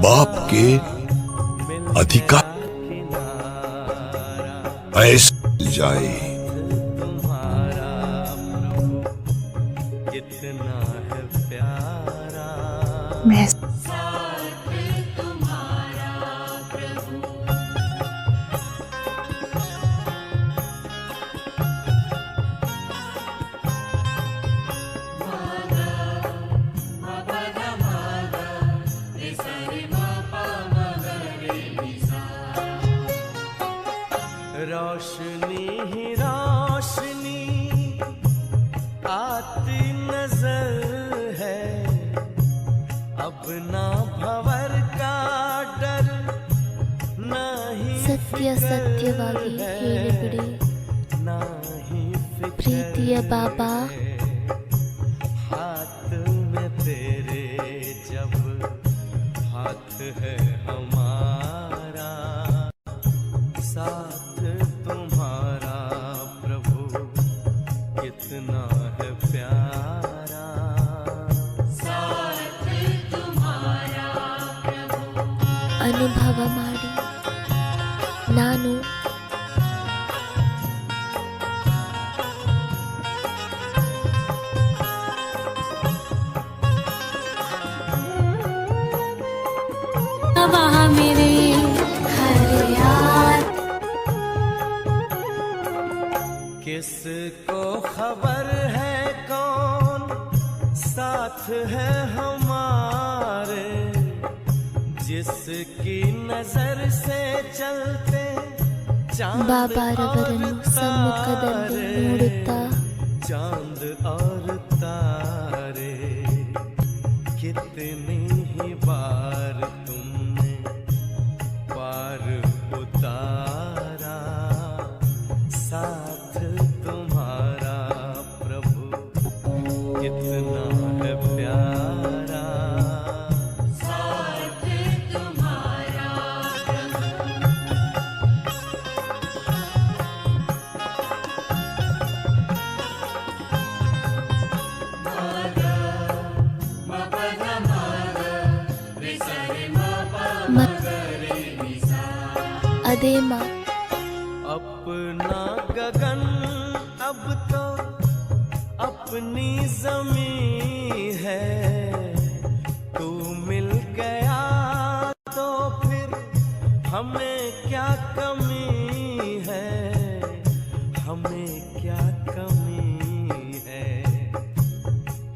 बाप के अधिकार ऐसे मिल जाए। तुम्हारा प्रभु कितना है प्यारा, साथ तुम्हारा प्रभु। रोशनी ही रोशनी आती नजर है, अब ना भंवर का डर, ना ही ಸತ್ಯ ಸತ್ಯವಾಗಿ ಹೇಳಿಬಿಡಿ ना ही ಪ್ರೀತಿಯ ಬಾಬಾ, हाथ में तेरे जब हाथ है हमारा, साथ तुम्हारा प्रभु कितना है प्यारा, साथ तुम्हारा प्रभु। ಅನುಭವ ಮಾಡಿ. ನಾನು वहाँ मेरे हर याद, किसको खबर है कौन साथ है हमारे, जिसकी नजर से चलते चांद ಬಾಬಾರವರನ್ನು ಸಮ್ಮುಖದಲ್ಲಿ ನೋಡುತ್ತಾ चांद और तारे, कितनी ही बार तुमने पार उतारा, साथ तुम्हारा प्रभु कितना है प्यारा, साथ तुम्हारा प्रभु। ಅದೇ ಮಾ अपना गगन अब तो अपनी जमीन है, तू मिल गया तो फिर हमें क्या कमी है, हमें क्या कमी है,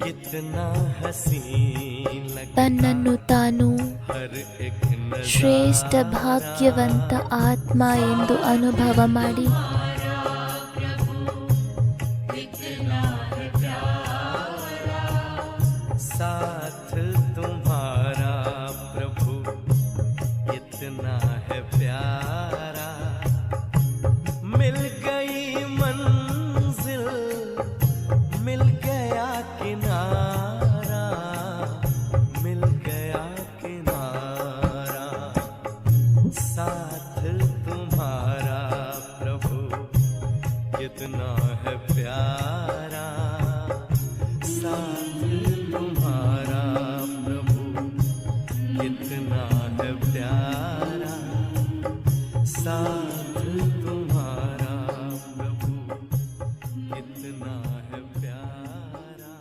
कितना हसीन लगता ತನ್ನನ್ನು ತಾನು हर एक नज़ारा, ಶ್ರೇಷ್ಠ ಭಾಗ್ಯವಂತ ಆತ್ಮ ಎಂದು ಅನುಭವ ಮಾಡಿ. साथ तुम्हारा प्रभु कितना है प्यारा, मिल गई मंजिल, मिल गया किनारा, मिल गया किनारा, साथ तुम्हारा प्रभु कितना है प्यारा, साथ तुम्हारा प्रभु कितना है प्यारा, साथ तुम्हारा प्रभु कितना है प्यारा।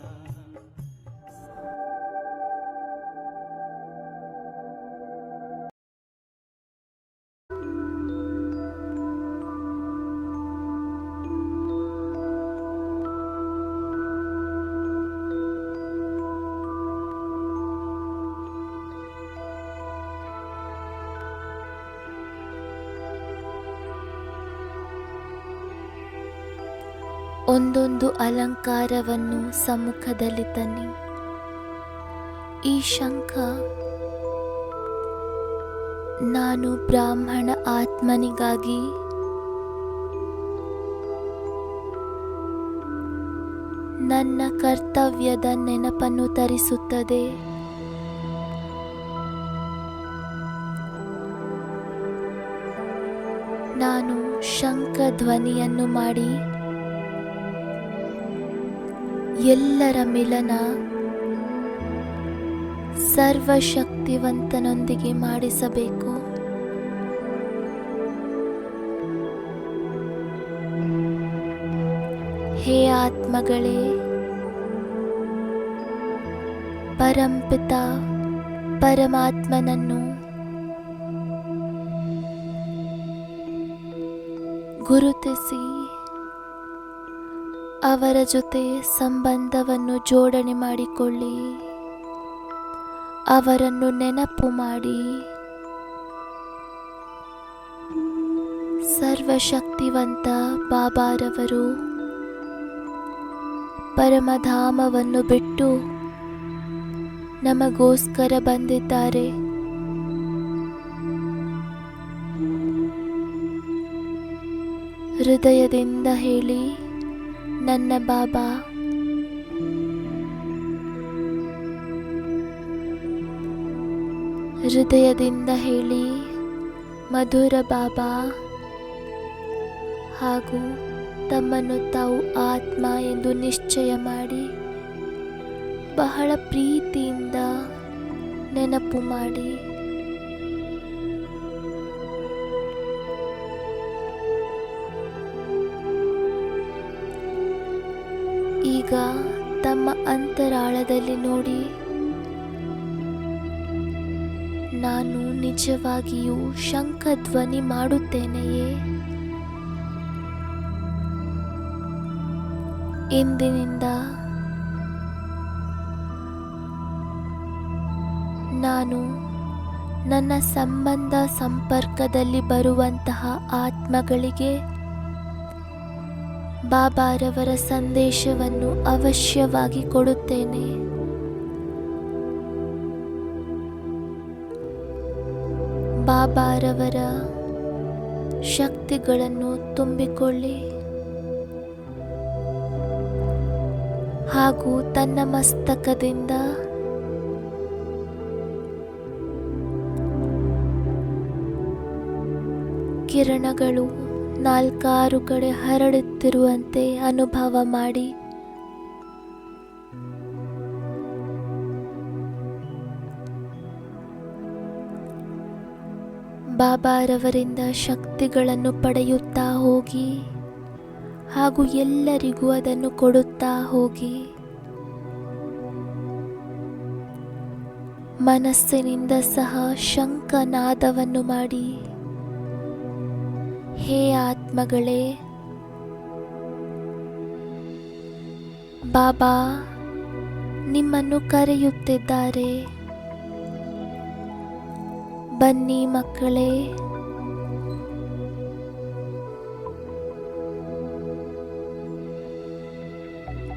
ಒಂದೊಂದು ಅಲಂಕಾರವನ್ನು ಸಮ್ಮುಖದಲ್ಲಿ ತನ್ನಿ. ಈ ಶಂಖ ನಾನು ಬ್ರಾಹ್ಮಣ ಆತ್ಮನಿಗಾಗಿ ನನ್ನ ಕರ್ತವ್ಯದ ನೆನಪನ್ನು ತರಿಸುತ್ತದೆ. ನಾನು ಶಂಖ ಧ್ವನಿಯನ್ನು ಮಾಡಿ ಎಲ್ಲರ ಮಿಲನ ಸರ್ವಶಕ್ತಿವಂತನೊಂದಿಗೆ ಮಾಡಿಸಬೇಕು. ಹೇ ಆತ್ಮಗಳೇ, ಪರಂಪಿತ ಪರಮಾತ್ಮನನ್ನು ಗುರುತಿಸಿ ಅವರ ಜೊತೆ ಸಂಬಂಧವನ್ನು ಜೋಡಣೆ ಮಾಡಿಕೊಳ್ಳಿ. ಅವರನ್ನು ನೆನಪು ಮಾಡಿ ಸರ್ವಶಕ್ತಿವಂತ ಬಾಬಾರವರು ಪರಮಧಾಮವನ್ನು ಬಿಟ್ಟು ನಮಗೋಸ್ಕರ ಬಂದಿದ್ದಾರೆ. ಹೃದಯದಿಂದ ಹೇಳಿ, ನನ್ನ ಬಾಬಾ. ಹೃದಯದಿಂದ ಹೇಳಿ, ಮಧುರ ಬಾಬಾ. ಹಾಗೂ ತಮ್ಮನ್ನು ತಾವು ಆತ್ಮ ಎಂದು ನಿಶ್ಚಯ ಮಾಡಿ ಬಹಳ ಪ್ರೀತಿಯಿಂದ ನೆನಪು ಮಾಡಿ. ಈಗ ತಮ್ಮ ಅಂತರಾಳದಲ್ಲಿ ನೋಡಿ, ನಾನು ನಿಜವಾಗಿಯೂ ಶಂಖ ಧ್ವನಿ ಮಾಡುತ್ತೇನೆಯೇ? ಇಂದಿನಿಂದ ನಾನು ನನ್ನ ಸಂಬಂಧ ಸಂಪರ್ಕದಲ್ಲಿ ಬರುವಂತಹ ಆತ್ಮಗಳಿಗೆ ಬಾಬಾರವರ ಸಂದೇಶವನ್ನು ಅವಶ್ಯವಾಗಿ ಕೊಡುತ್ತೇನೆ. ಬಾಬಾರವರ ಶಕ್ತಿಗಳನ್ನು ತುಂಬಿಕೊಳ್ಳಿ ಹಾಗೂ ತನ್ನ ಮಸ್ತಕದಿಂದ ಕಿರಣಗಳು 4 ಕಡೆ ಹರಡುತ್ತಿರುವಂತೆ ಅನುಭವ ಮಾಡಿ. ಬಾಬಾರವರಿಂದ ಶಕ್ತಿಗಳನ್ನು ಪಡೆಯುತ್ತಾ ಹೋಗಿ ಹಾಗೂ ಎಲ್ಲರಿಗೂ ಅದನ್ನು ಕೊಡುತ್ತಾ ಹೋಗಿ. ಮನಸ್ಸಿನಿಂದ ಸಹ ಶಂಖನಾದವನ್ನು ಮಾಡಿ, ಹೇ ಆತ್ಮಗಳೇ, ಬಾಬಾ ನಿಮ್ಮನ್ನು ಕರೆಯುತ್ತಿದ್ದಾರೆ. ಬನ್ನಿ ಮಕ್ಕಳೇ,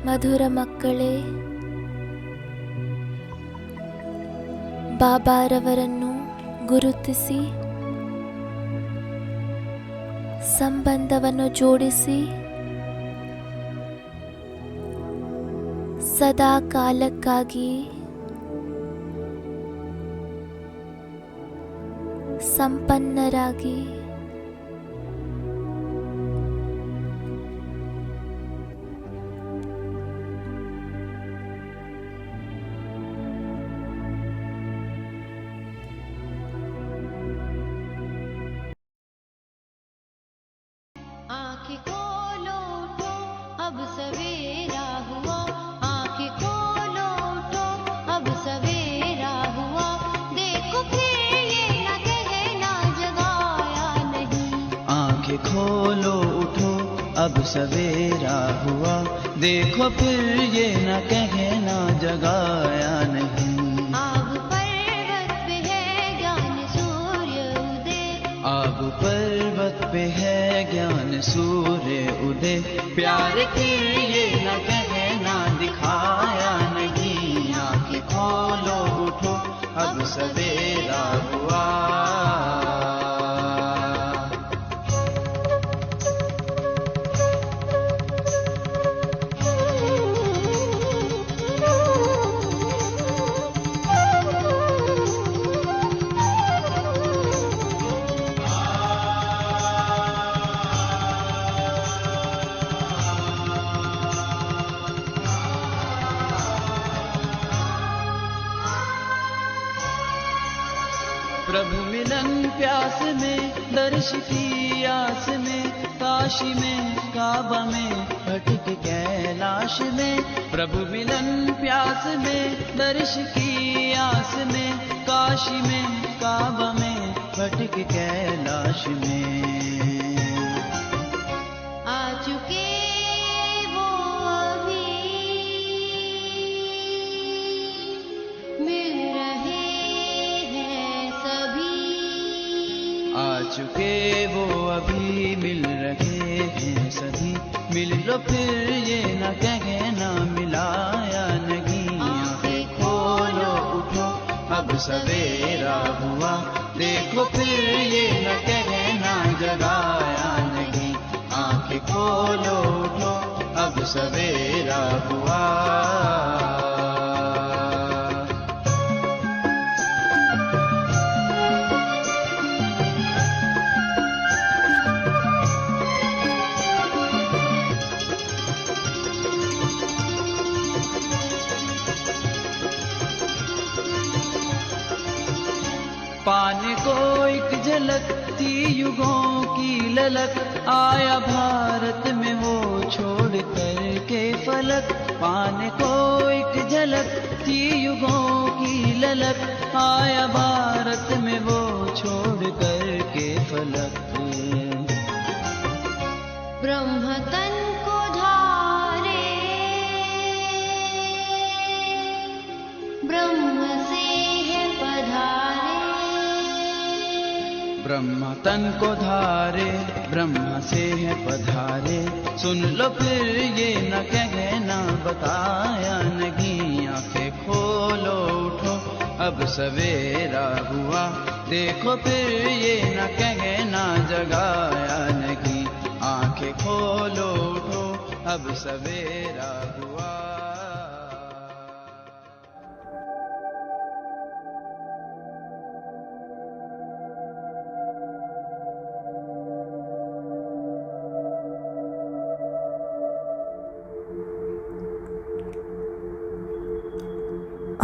ಮಧುರ ಮಕ್ಕಳೇ, ಬಾಬಾರವರನ್ನು ಗುರುತಿಸಿ ಸಂಬಂಧವನ್ನು ಜೋಡಿಸಿ ಸದಾ ಕಾಲಕ್ಕಾಗಿ ಸಂಪನ್ನರಾಗಿ आँखें खोलो उठो, अब सवेरा हुआ। आँखें खोलो उठो, अब सवेरा हुआ। देखो फिर ये न कहना जगाया नहीं। आँखें खोलो उठो, अब सवेरा हुआ। देखो फिर ये न कहना जगाया नहीं। आग पर्वत पे है ज्ञान सूर्य उदय। आग पर्वत पे है ज्ञान सूर्य उदय। प्यार फिर ये न कहना दिखाया नहीं। आँखें खोलो उठो, अब सवेरा हुआ। प्यास में, दर्श की आस में, काशी में काबा में, भटक कैलाश में। प्रभु मिलन प्यास में, दर्श की आस में, काशी में काबा में, भटक कैलाश में। आ चुके वो अभी मिल रहे हैं सभी। आ चुके वो अभी मिल रहे हैं सभी। मिल लो फिर ये न कहना मिला या नहीं। आंखें खोलो उठो अब सवेरा हुआ, देखो फिर ये न कहना जगाया नहीं। आंखें खोलो उठो अब सवेरा हुआ। पाने को एक झलक थी युगों की ललक, आया भारत में वो छोड़ कर के फलक। पाने को एक झलक थी युगों की ललक, आया भारत में वो छोड़ कर के फलक। ब्रह्म तन को धारे, ब्रह्म से है पधारे। ब्रह्म तन को धारे, ब्रह्म से है पधारे। सुन लो फिर ये न कहना बताया नहीं। आंखें खोलो उठो अब सवेरा हुआ, देखो फिर ये न कहना जगाया नहीं। आंखें खोलो उठो अब सवेरा हुआ।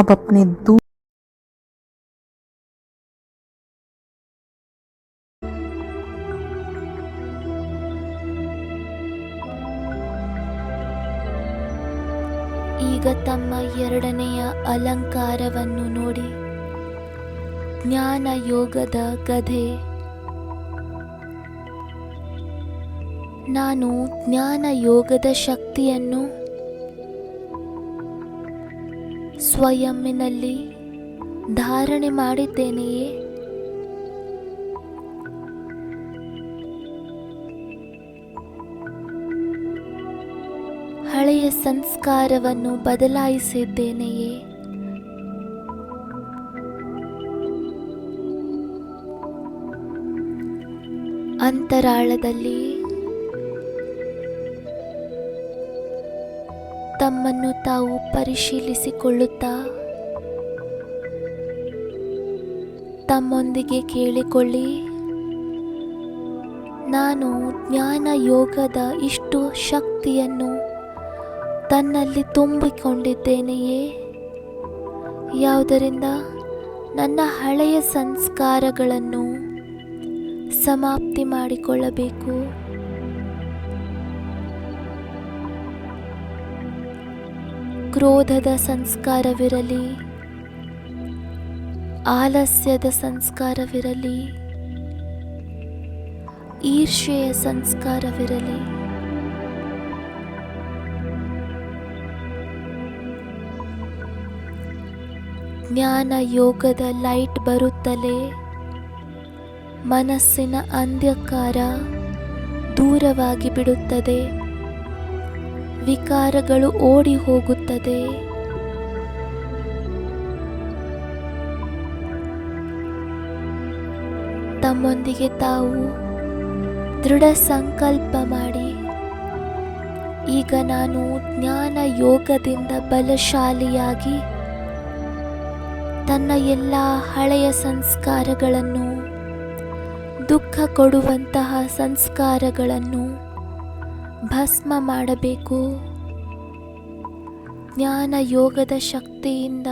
अब अपने ಈಗ ತಮ್ಮ ಎರಡನೆಯ ಅಲಂಕಾರವನ್ನು ನೋಡಿ. ಜ್ಞಾನ ಯೋಗದ ಗಧೆ. ನಾನು ಜ್ಞಾನ ಯೋಗದ ಶಕ್ತಿಯನ್ನು ಸ್ವಯಂನಲ್ಲಿ ಧಾರಣೆ ಮಾಡಿದ್ದೇನೆಯೇ? ಹಳೆಯ ಸಂಸ್ಕಾರವನ್ನು ಬದಲಾಯಿಸಿದ್ದೇನೆಯೇ? ಅಂತರಾಳದಲ್ಲಿ ತಮ್ಮನ್ನು ತಾವು ಪರಿಶೀಲಿಸಿಕೊಳ್ಳುತ್ತಾ ತಮ್ಮೊಂದಿಗೆ ಕೇಳಿಕೊಳ್ಳಿ, ನಾನು ಜ್ಞಾನ ಯೋಗದ ಇಷ್ಟು ಶಕ್ತಿಯನ್ನು ತನ್ನಲ್ಲಿ ತುಂಬಿಕೊಂಡಿದ್ದೇನೆಯೇ? ಯಾವುದರಿಂದ? ನನ್ನ ಹಳೆಯ ಸಂಸ್ಕಾರಗಳನ್ನು ಸಮಾಪ್ತಿ ಮಾಡಿಕೊಳ್ಳಬೇಕು. ಕ್ರೋಧದ ಸಂಸ್ಕಾರವಿರಲಿ, ಆಲಸ್ಯದ ಸಂಸ್ಕಾರವಿರಲಿ, ಈರ್ಷೆಯ ಸಂಸ್ಕಾರವಿರಲಿ, ಜ್ಞಾನ ಯೋಗದ ಲೈಟ್ ಬರುತ್ತಲೇ ಮನಸ್ಸಿನ ಅಂಧಕಾರ ದೂರವಾಗಿ ಬಿಡುತ್ತದೆ, ವಿಕಾರಗಳು ಓಡಿ ಹೋಗುತ್ತದೆ. ತಮ್ಮೊಂದಿಗೆ ತಾವು ದೃಢ ಸಂಕಲ್ಪ ಮಾಡಿ, ಈಗ ನಾನು ಜ್ಞಾನ ಯೋಗದಿಂದ ಬಲಶಾಲಿಯಾಗಿ ತನ್ನ ಎಲ್ಲ ಹಳೆಯ ಸಂಸ್ಕಾರಗಳನ್ನು, ದುಃಖ ಕೊಡುವಂತಹ ಸಂಸ್ಕಾರಗಳನ್ನು ಭಸ್ಮ ಮಾಡಬೇಕು. ಜ್ಞಾನ ಯೋಗದ ಶಕ್ತಿಯಿಂದ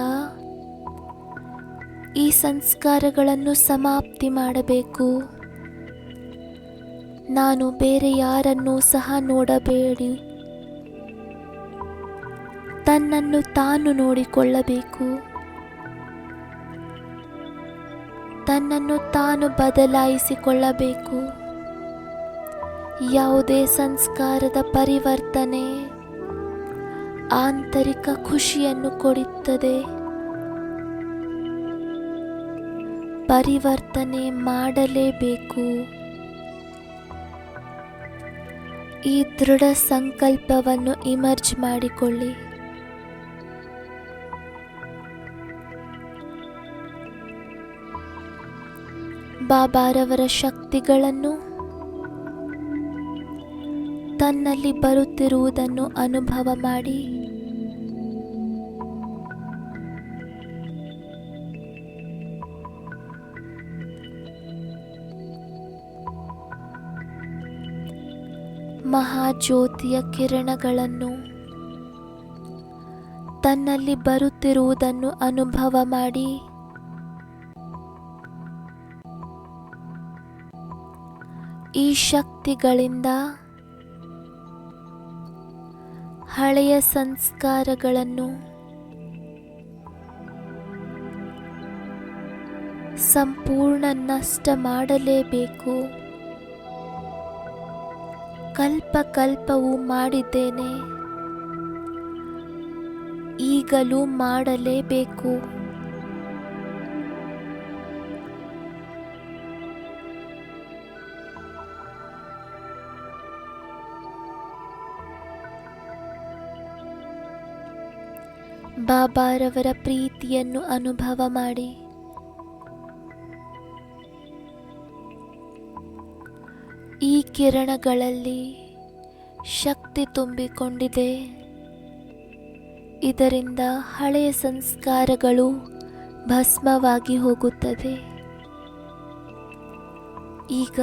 ಈ ಸಂಸ್ಕಾರಗಳನ್ನು ಸಮಾಪ್ತಿ ಮಾಡಬೇಕು. ನಾನು ಬೇರೆ ಯಾರನ್ನೂ ಸಹ ನೋಡಬೇಡಿ, ತನ್ನನ್ನು ತಾನು ನೋಡಿಕೊಳ್ಳಬೇಕು. ತನ್ನನ್ನು ತಾನು ಬದಲಾಯಿಸಿಕೊಳ್ಳಬೇಕು. ಯಾವುದೇ ಸಂಸ್ಕಾರದ ಪರಿವರ್ತನೆ ಆಂತರಿಕ ಖುಷಿಯನ್ನು ಕೊಡುತ್ತದೆ. ಪರಿವರ್ತನೆ ಮಾಡಲೇಬೇಕು. ಈ ದೃಢ ಸಂಕಲ್ಪವನ್ನು ಇಮರ್ಜ್ ಮಾಡಿಕೊಳ್ಳಿ. ಬಾಬಾರವರ ಶಕ್ತಿಗಳನ್ನು ತನ್ನಲ್ಲಿ ಬರುತ್ತಿರುವುದನ್ನು ಅನುಭವ ಮಾಡಿ. ಮಹಾಜ್ಯೋತಿಯ ಕಿರಣಗಳನ್ನು ತನ್ನಲ್ಲಿ ಬರುತ್ತಿರುವುದನ್ನು ಅನುಭವ ಮಾಡಿ. ಈ ಶಕ್ತಿಗಳಿಂದ ಹಳೆಯ ಸಂಸ್ಕಾರಗಳನ್ನು ಸಂಪೂರ್ಣ ನಷ್ಟ ಮಾಡಲೇಬೇಕು. ಕಲ್ಪವೂ ಮಾಡಿದ್ದೇನೆ, ಈಗಲೂ ಮಾಡಲೇಬೇಕು. ಬಾಬಾರವರ ಪ್ರೀತಿಯನ್ನು ಅನುಭವ ಮಾಡಿ. ಈ ಕಿರಣಗಳಲ್ಲಿ ಶಕ್ತಿ ತುಂಬಿಕೊಂಡಿದೆ. ಇದರಿಂದ ಹಳೆಯ ಸಂಸ್ಕಾರಗಳು ಭಸ್ಮವಾಗಿ ಹೋಗುತ್ತದೆ. ಈಗ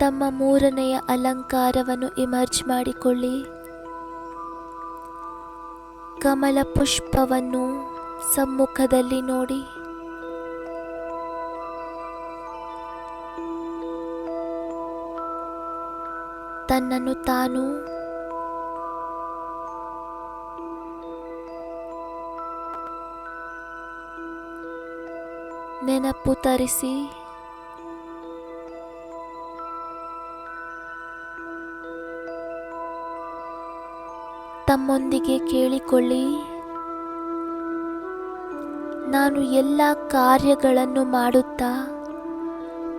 ತಮ್ಮ ಮೂರನೆಯ ಅಲಂಕಾರವನ್ನು ಇಮರ್ಜ್ ಮಾಡಿಕೊಳ್ಳಿ. ಕಮಲ ಪುಷ್ಪವನ್ನು ಸಮ್ಮುಖದಲ್ಲಿ ನೋಡಿ. ತನ್ನನ್ನು ತಾನು ನೆನಪು ತರಿಸಿ ತಮ್ಮೊಂದಿಗೆ ಕೇಳಿಕೊಳ್ಳಿ, ನಾನು ಎಲ್ಲ ಕಾರ್ಯಗಳನ್ನು ಮಾಡುತ್ತಾ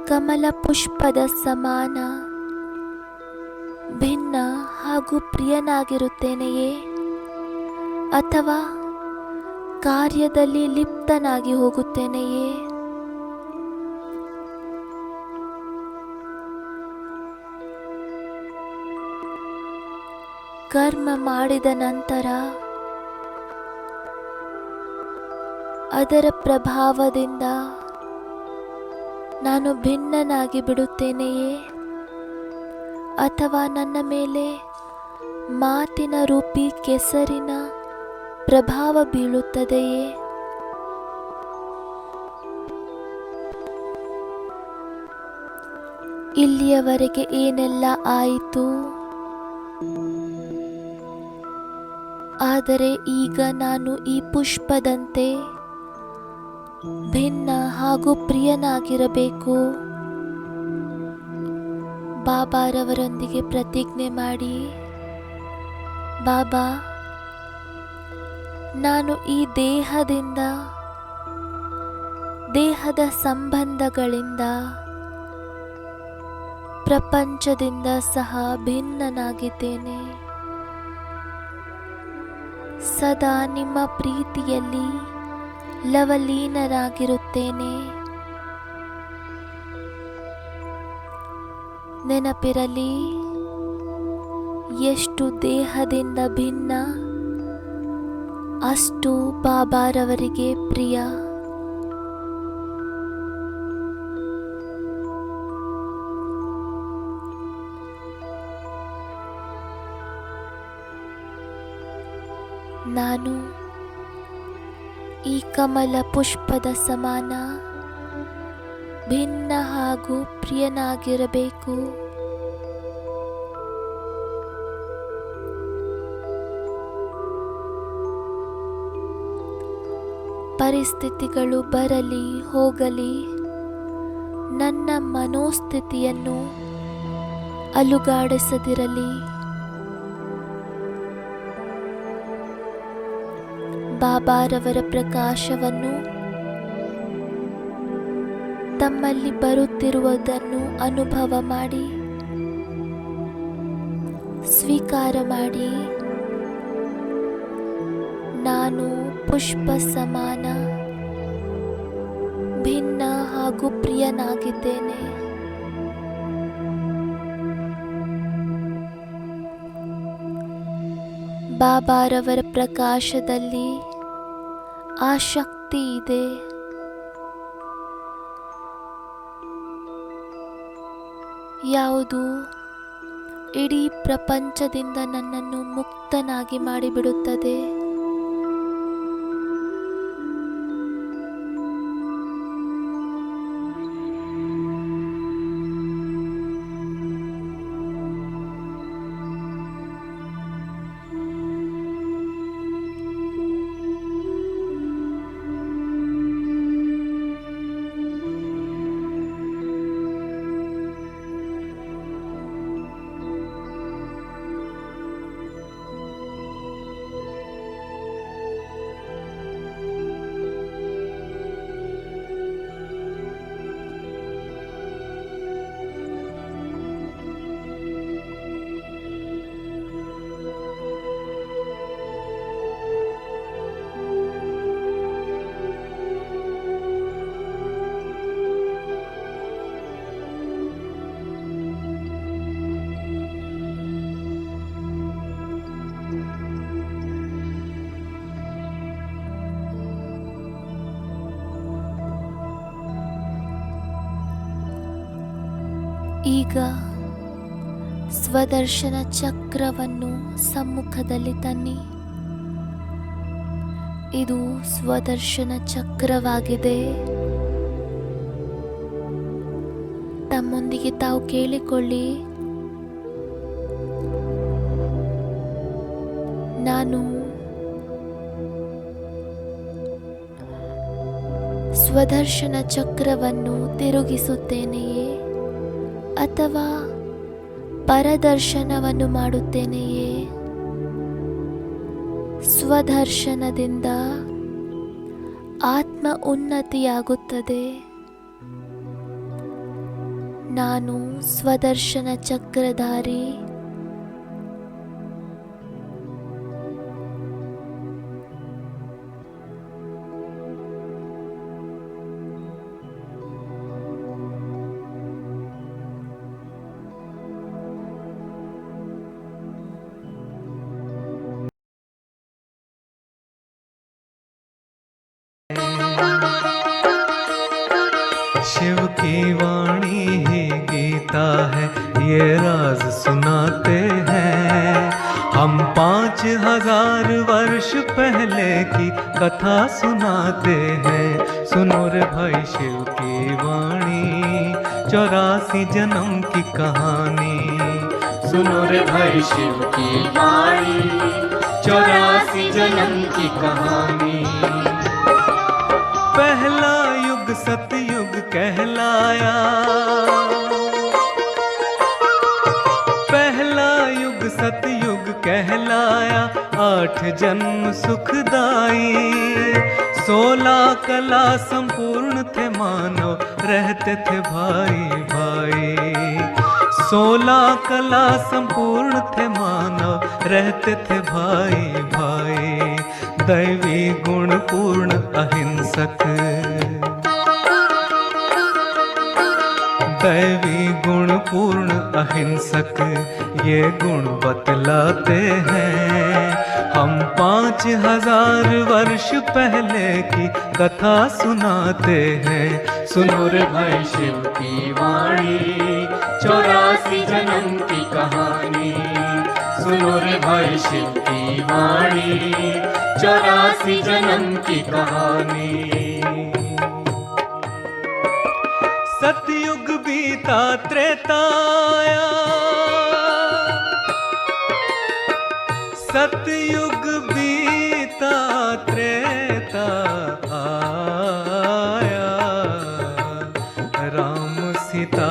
ಕಮಲ ಪುಷ್ಪದ ಸಮಾನ ಭಿನ್ನ ಹಾಗೂ ಪ್ರಿಯನಾಗಿರುತ್ತೇನೆಯೇ, ಅಥವಾ ಕಾರ್ಯದಲ್ಲಿ ಲಿಪ್ತನಾಗಿ ಹೋಗುತ್ತೇನೆಯೇ? ಕರ್ಮ ಮಾಡಿದ ನಂತರ ಅದರ ಪ್ರಭಾವದಿಂದ ನಾನು ಭಿನ್ನನಾಗಿ ಬಿಡುತ್ತೇನೆಯೇ, ಅಥವಾ ನನ್ನ ಮೇಲೆ ಮಾತಿನ ರೂಪಿ ಕೆಸರಿನ ಪ್ರಭಾವ ಬೀಳುತ್ತದೆಯೇ? ಇಲ್ಲಿಯವರೆಗೆ ಏನೆಲ್ಲ ಆಯಿತು, ಆದರೆ ಈಗ ನಾನು ಈ ಪುಷ್ಪದಂತೆ ಭಿನ್ನ ಹಾಗೂ ಪ್ರಿಯನಾಗಿರಬೇಕು. ಬಾಬಾರವರೊಂದಿಗೆ ಪ್ರತಿಜ್ಞೆ ಮಾಡಿ, ಬಾಬಾ, ನಾನು ಈ ದೇಹದ ಸಂಬಂಧಗಳಿಂದ ಪ್ರಪಂಚದಿಂದ ಸಹ ಭಿನ್ನನಾಗಿದ್ದೇನೆ. ಸದಾ ನಿಮ್ಮ ಪ್ರೀತಿಯಲ್ಲಿ ಲವಲೀನರಾಗಿರುತ್ತೇನೆ. ನೆನಪಿರಲಿ, ಎಷ್ಟು ದೇಹದಿಂದ ಭಿನ್ನ ಅಷ್ಟು ಬಾಬಾರವರಿಗೆ ಪ್ರಿಯ. ನಾನು ಈ ಕಮಲ ಪುಷ್ಪದ ಸಮಾನ ಭಿನ್ನ ಹಾಗೂ ಪ್ರಿಯನಾಗಿರಬೇಕು. ಪರಿಸ್ಥಿತಿಗಳು ಬರಲಿ ಹೋಗಲಿ, ನನ್ನ ಮನೋಸ್ಥಿತಿಯನ್ನು ಅಲುಗಾಡಿಸದಿರಲಿ. ಬಾಬಾರವರ ಪ್ರಕಾಶವನ್ನು ತಮ್ಮಲ್ಲಿ ಬರುತ್ತಿರುವುದನ್ನು ಅನುಭವ ಮಾಡಿ, ಸ್ವೀಕಾರ ಮಾಡಿ. ನಾನು ಪುಷ್ಪ ಸಮಾನ, ಭಿನ್ನ ಹಾಗೂ ಪ್ರಿಯನಾಗಿದ್ದೇನೆ. ಬಾಬಾರವರ ಪ್ರಕಾಶದಲ್ಲಿ ಆ ಶಕ್ತಿ ಇದೆ. ಯಾವುದು ಇಡೀ ಪ್ರಪಂಚದಿಂದ ನನ್ನನ್ನು ಮುಕ್ತನಾಗಿ ಮಾಡಿಬಿಡುತ್ತದೆ. ಈಗ ಸ್ವದರ್ಶನ ಚಕ್ರವನ್ನು ಸಮ್ಮುಖದಲ್ಲಿ ತನ್ನಿ. ಇದು ಸ್ವದರ್ಶನ ಚಕ್ರವಾಗಿದೆ. ತಮ್ಮೊಂದಿಗೆ ತಾವು ಕೇಳಿಕೊಳ್ಳಿ, ನಾನು ಸ್ವದರ್ಶನ ಚಕ್ರವನ್ನು ತಿರುಗಿಸುತ್ತೇನೆಯೇ ಅಥವಾ ಪರದರ್ಶನವನ್ನು ಮಾಡುತ್ತೇನೆಯೇ? ಸ್ವದರ್ಶನದಿಂದ ಆತ್ಮ ಉನ್ನತಿಯಾಗುತ್ತದೆ. ನಾನು ಸ್ವದರ್ಶನ ಚಕ್ರಧಾರಿ. शिव की वाणी ही गीता है, ये राज सुनाते हैं हम। 5000 वर्ष पहले की कथा सुनाते हैं। सुनो रे भाई शिव की वाणी, 84 जन्म की कहानी। सुनो रे भाई शिव की वाणी, 84 जन्म की कहानी। पहला युग सतयुग कहलाया, पहला युग सतयुग कहलाया। 8 जन्म सुखदाई, 16 कला संपूर्ण थे मानव, रहते थे भाई भाई। 16 कला संपूर्ण थे मानव, रहते थे भाई भाई। दैवी गुण पूर्ण अहिंसक, दैवी गुण पूर्ण अहिंसक, ये गुण बतलाते हैं हम। 5000 वर्ष पहले की कथा सुनाते हैं। सुनो रे भाई शिव की वाणी, 84 जन्म की कहानी। सुनो रे भाई शिव की वाणी, 84 जन्म की कहानी। बीता त्रेता आया, सतयुग बीता त्रेता आया, राम सीता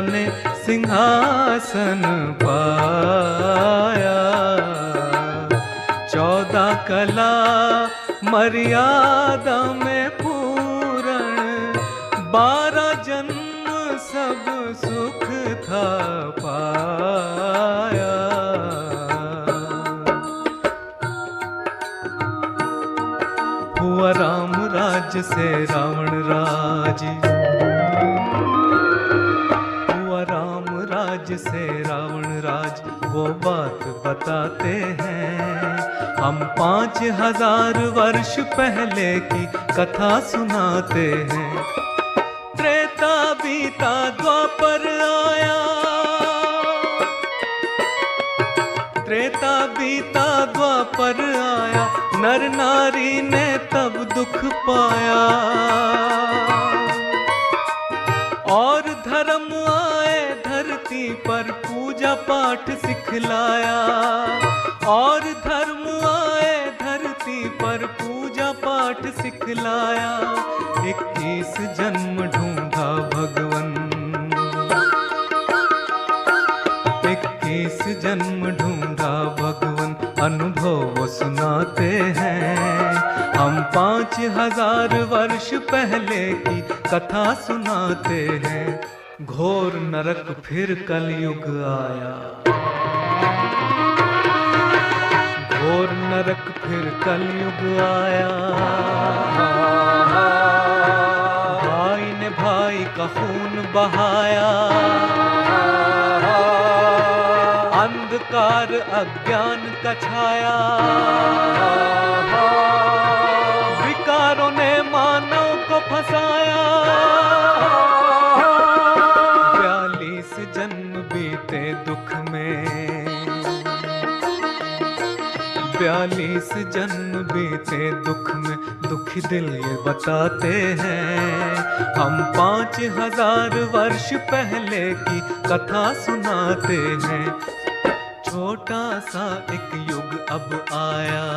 ने सिंहासन पाया। 14 कला मर्यादा में पूर्ण, 12 जन्म सब सुख था पाया। हुआ राम राज्य से रावण राज, हुआ राम राज्य से रावण राज, वो बात बताते हैं हम 5000 वर्ष पहले की कथा सुनाते हैं। त्रेता बीता द्वापर आया, त्रेता बीता द्वापर आया, नर नारी ने तब दुख पाया। और धर्म आए धरती पर पूजा पाठ सिखलाया, और धर्म आए धरती पर पूजा पाठ सिखलाया। 21 जन्म ढूंढा भगवन, 21 जन्म ढूंढा भगवन, अनुभव वो सुनाते हैं हम 5000 वर्ष पहले की कथा सुनाते हैं। घोर नरक फिर कलयुग आया, घोर नरक फिर कलयुग आया। भाई ने भाई का खून बहाया, अंधकार अज्ञान का छाया। विकारों ने मानव को फंसाया, 42 जन्म बीते दुख में, 42 जन्म बीते दुख में। दुखी दिल ये बताते हैं हम 5000 वर्ष पहले की कथा सुनाते हैं। छोटा सा एक युग अब आया,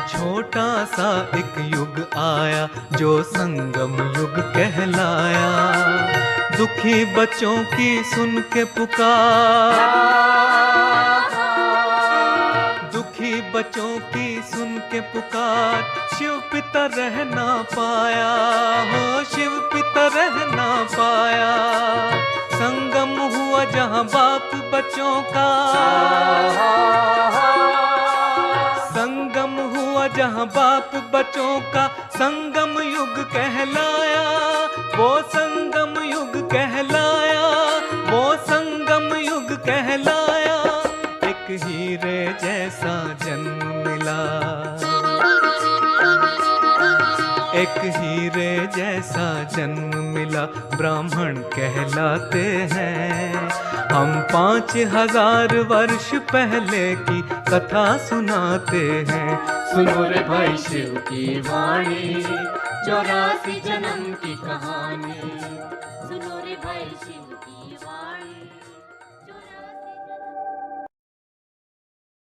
छोटा सा एक युग आया, जो संगम युग कहलाया। दुखी बच्चों की सुन के पुकार, दुखी बच्चों की सुन के पुकार, शिव पिता रह ना पाया, हो शिव पिता रह ना पाया। संगम हुआ जहाँ बाप बच्चों का, संगम हुआ जहाँ बाप बच्चों का, संगम युग कहलाया, वो संगम युग कहलाया, वो संगम युग कहलाया। एक हीरे जैसा जन्म मिला, एक हीरे जैसा जन्म मिला, ब्राह्मण कहलाते हैं हम 5000 वर्ष पहले की कथा सुनाते हैं। सुनो रे भाई शिव की वाणी, 84 जन्म की कहानी। सुनो रे भाई शिव की वाणी।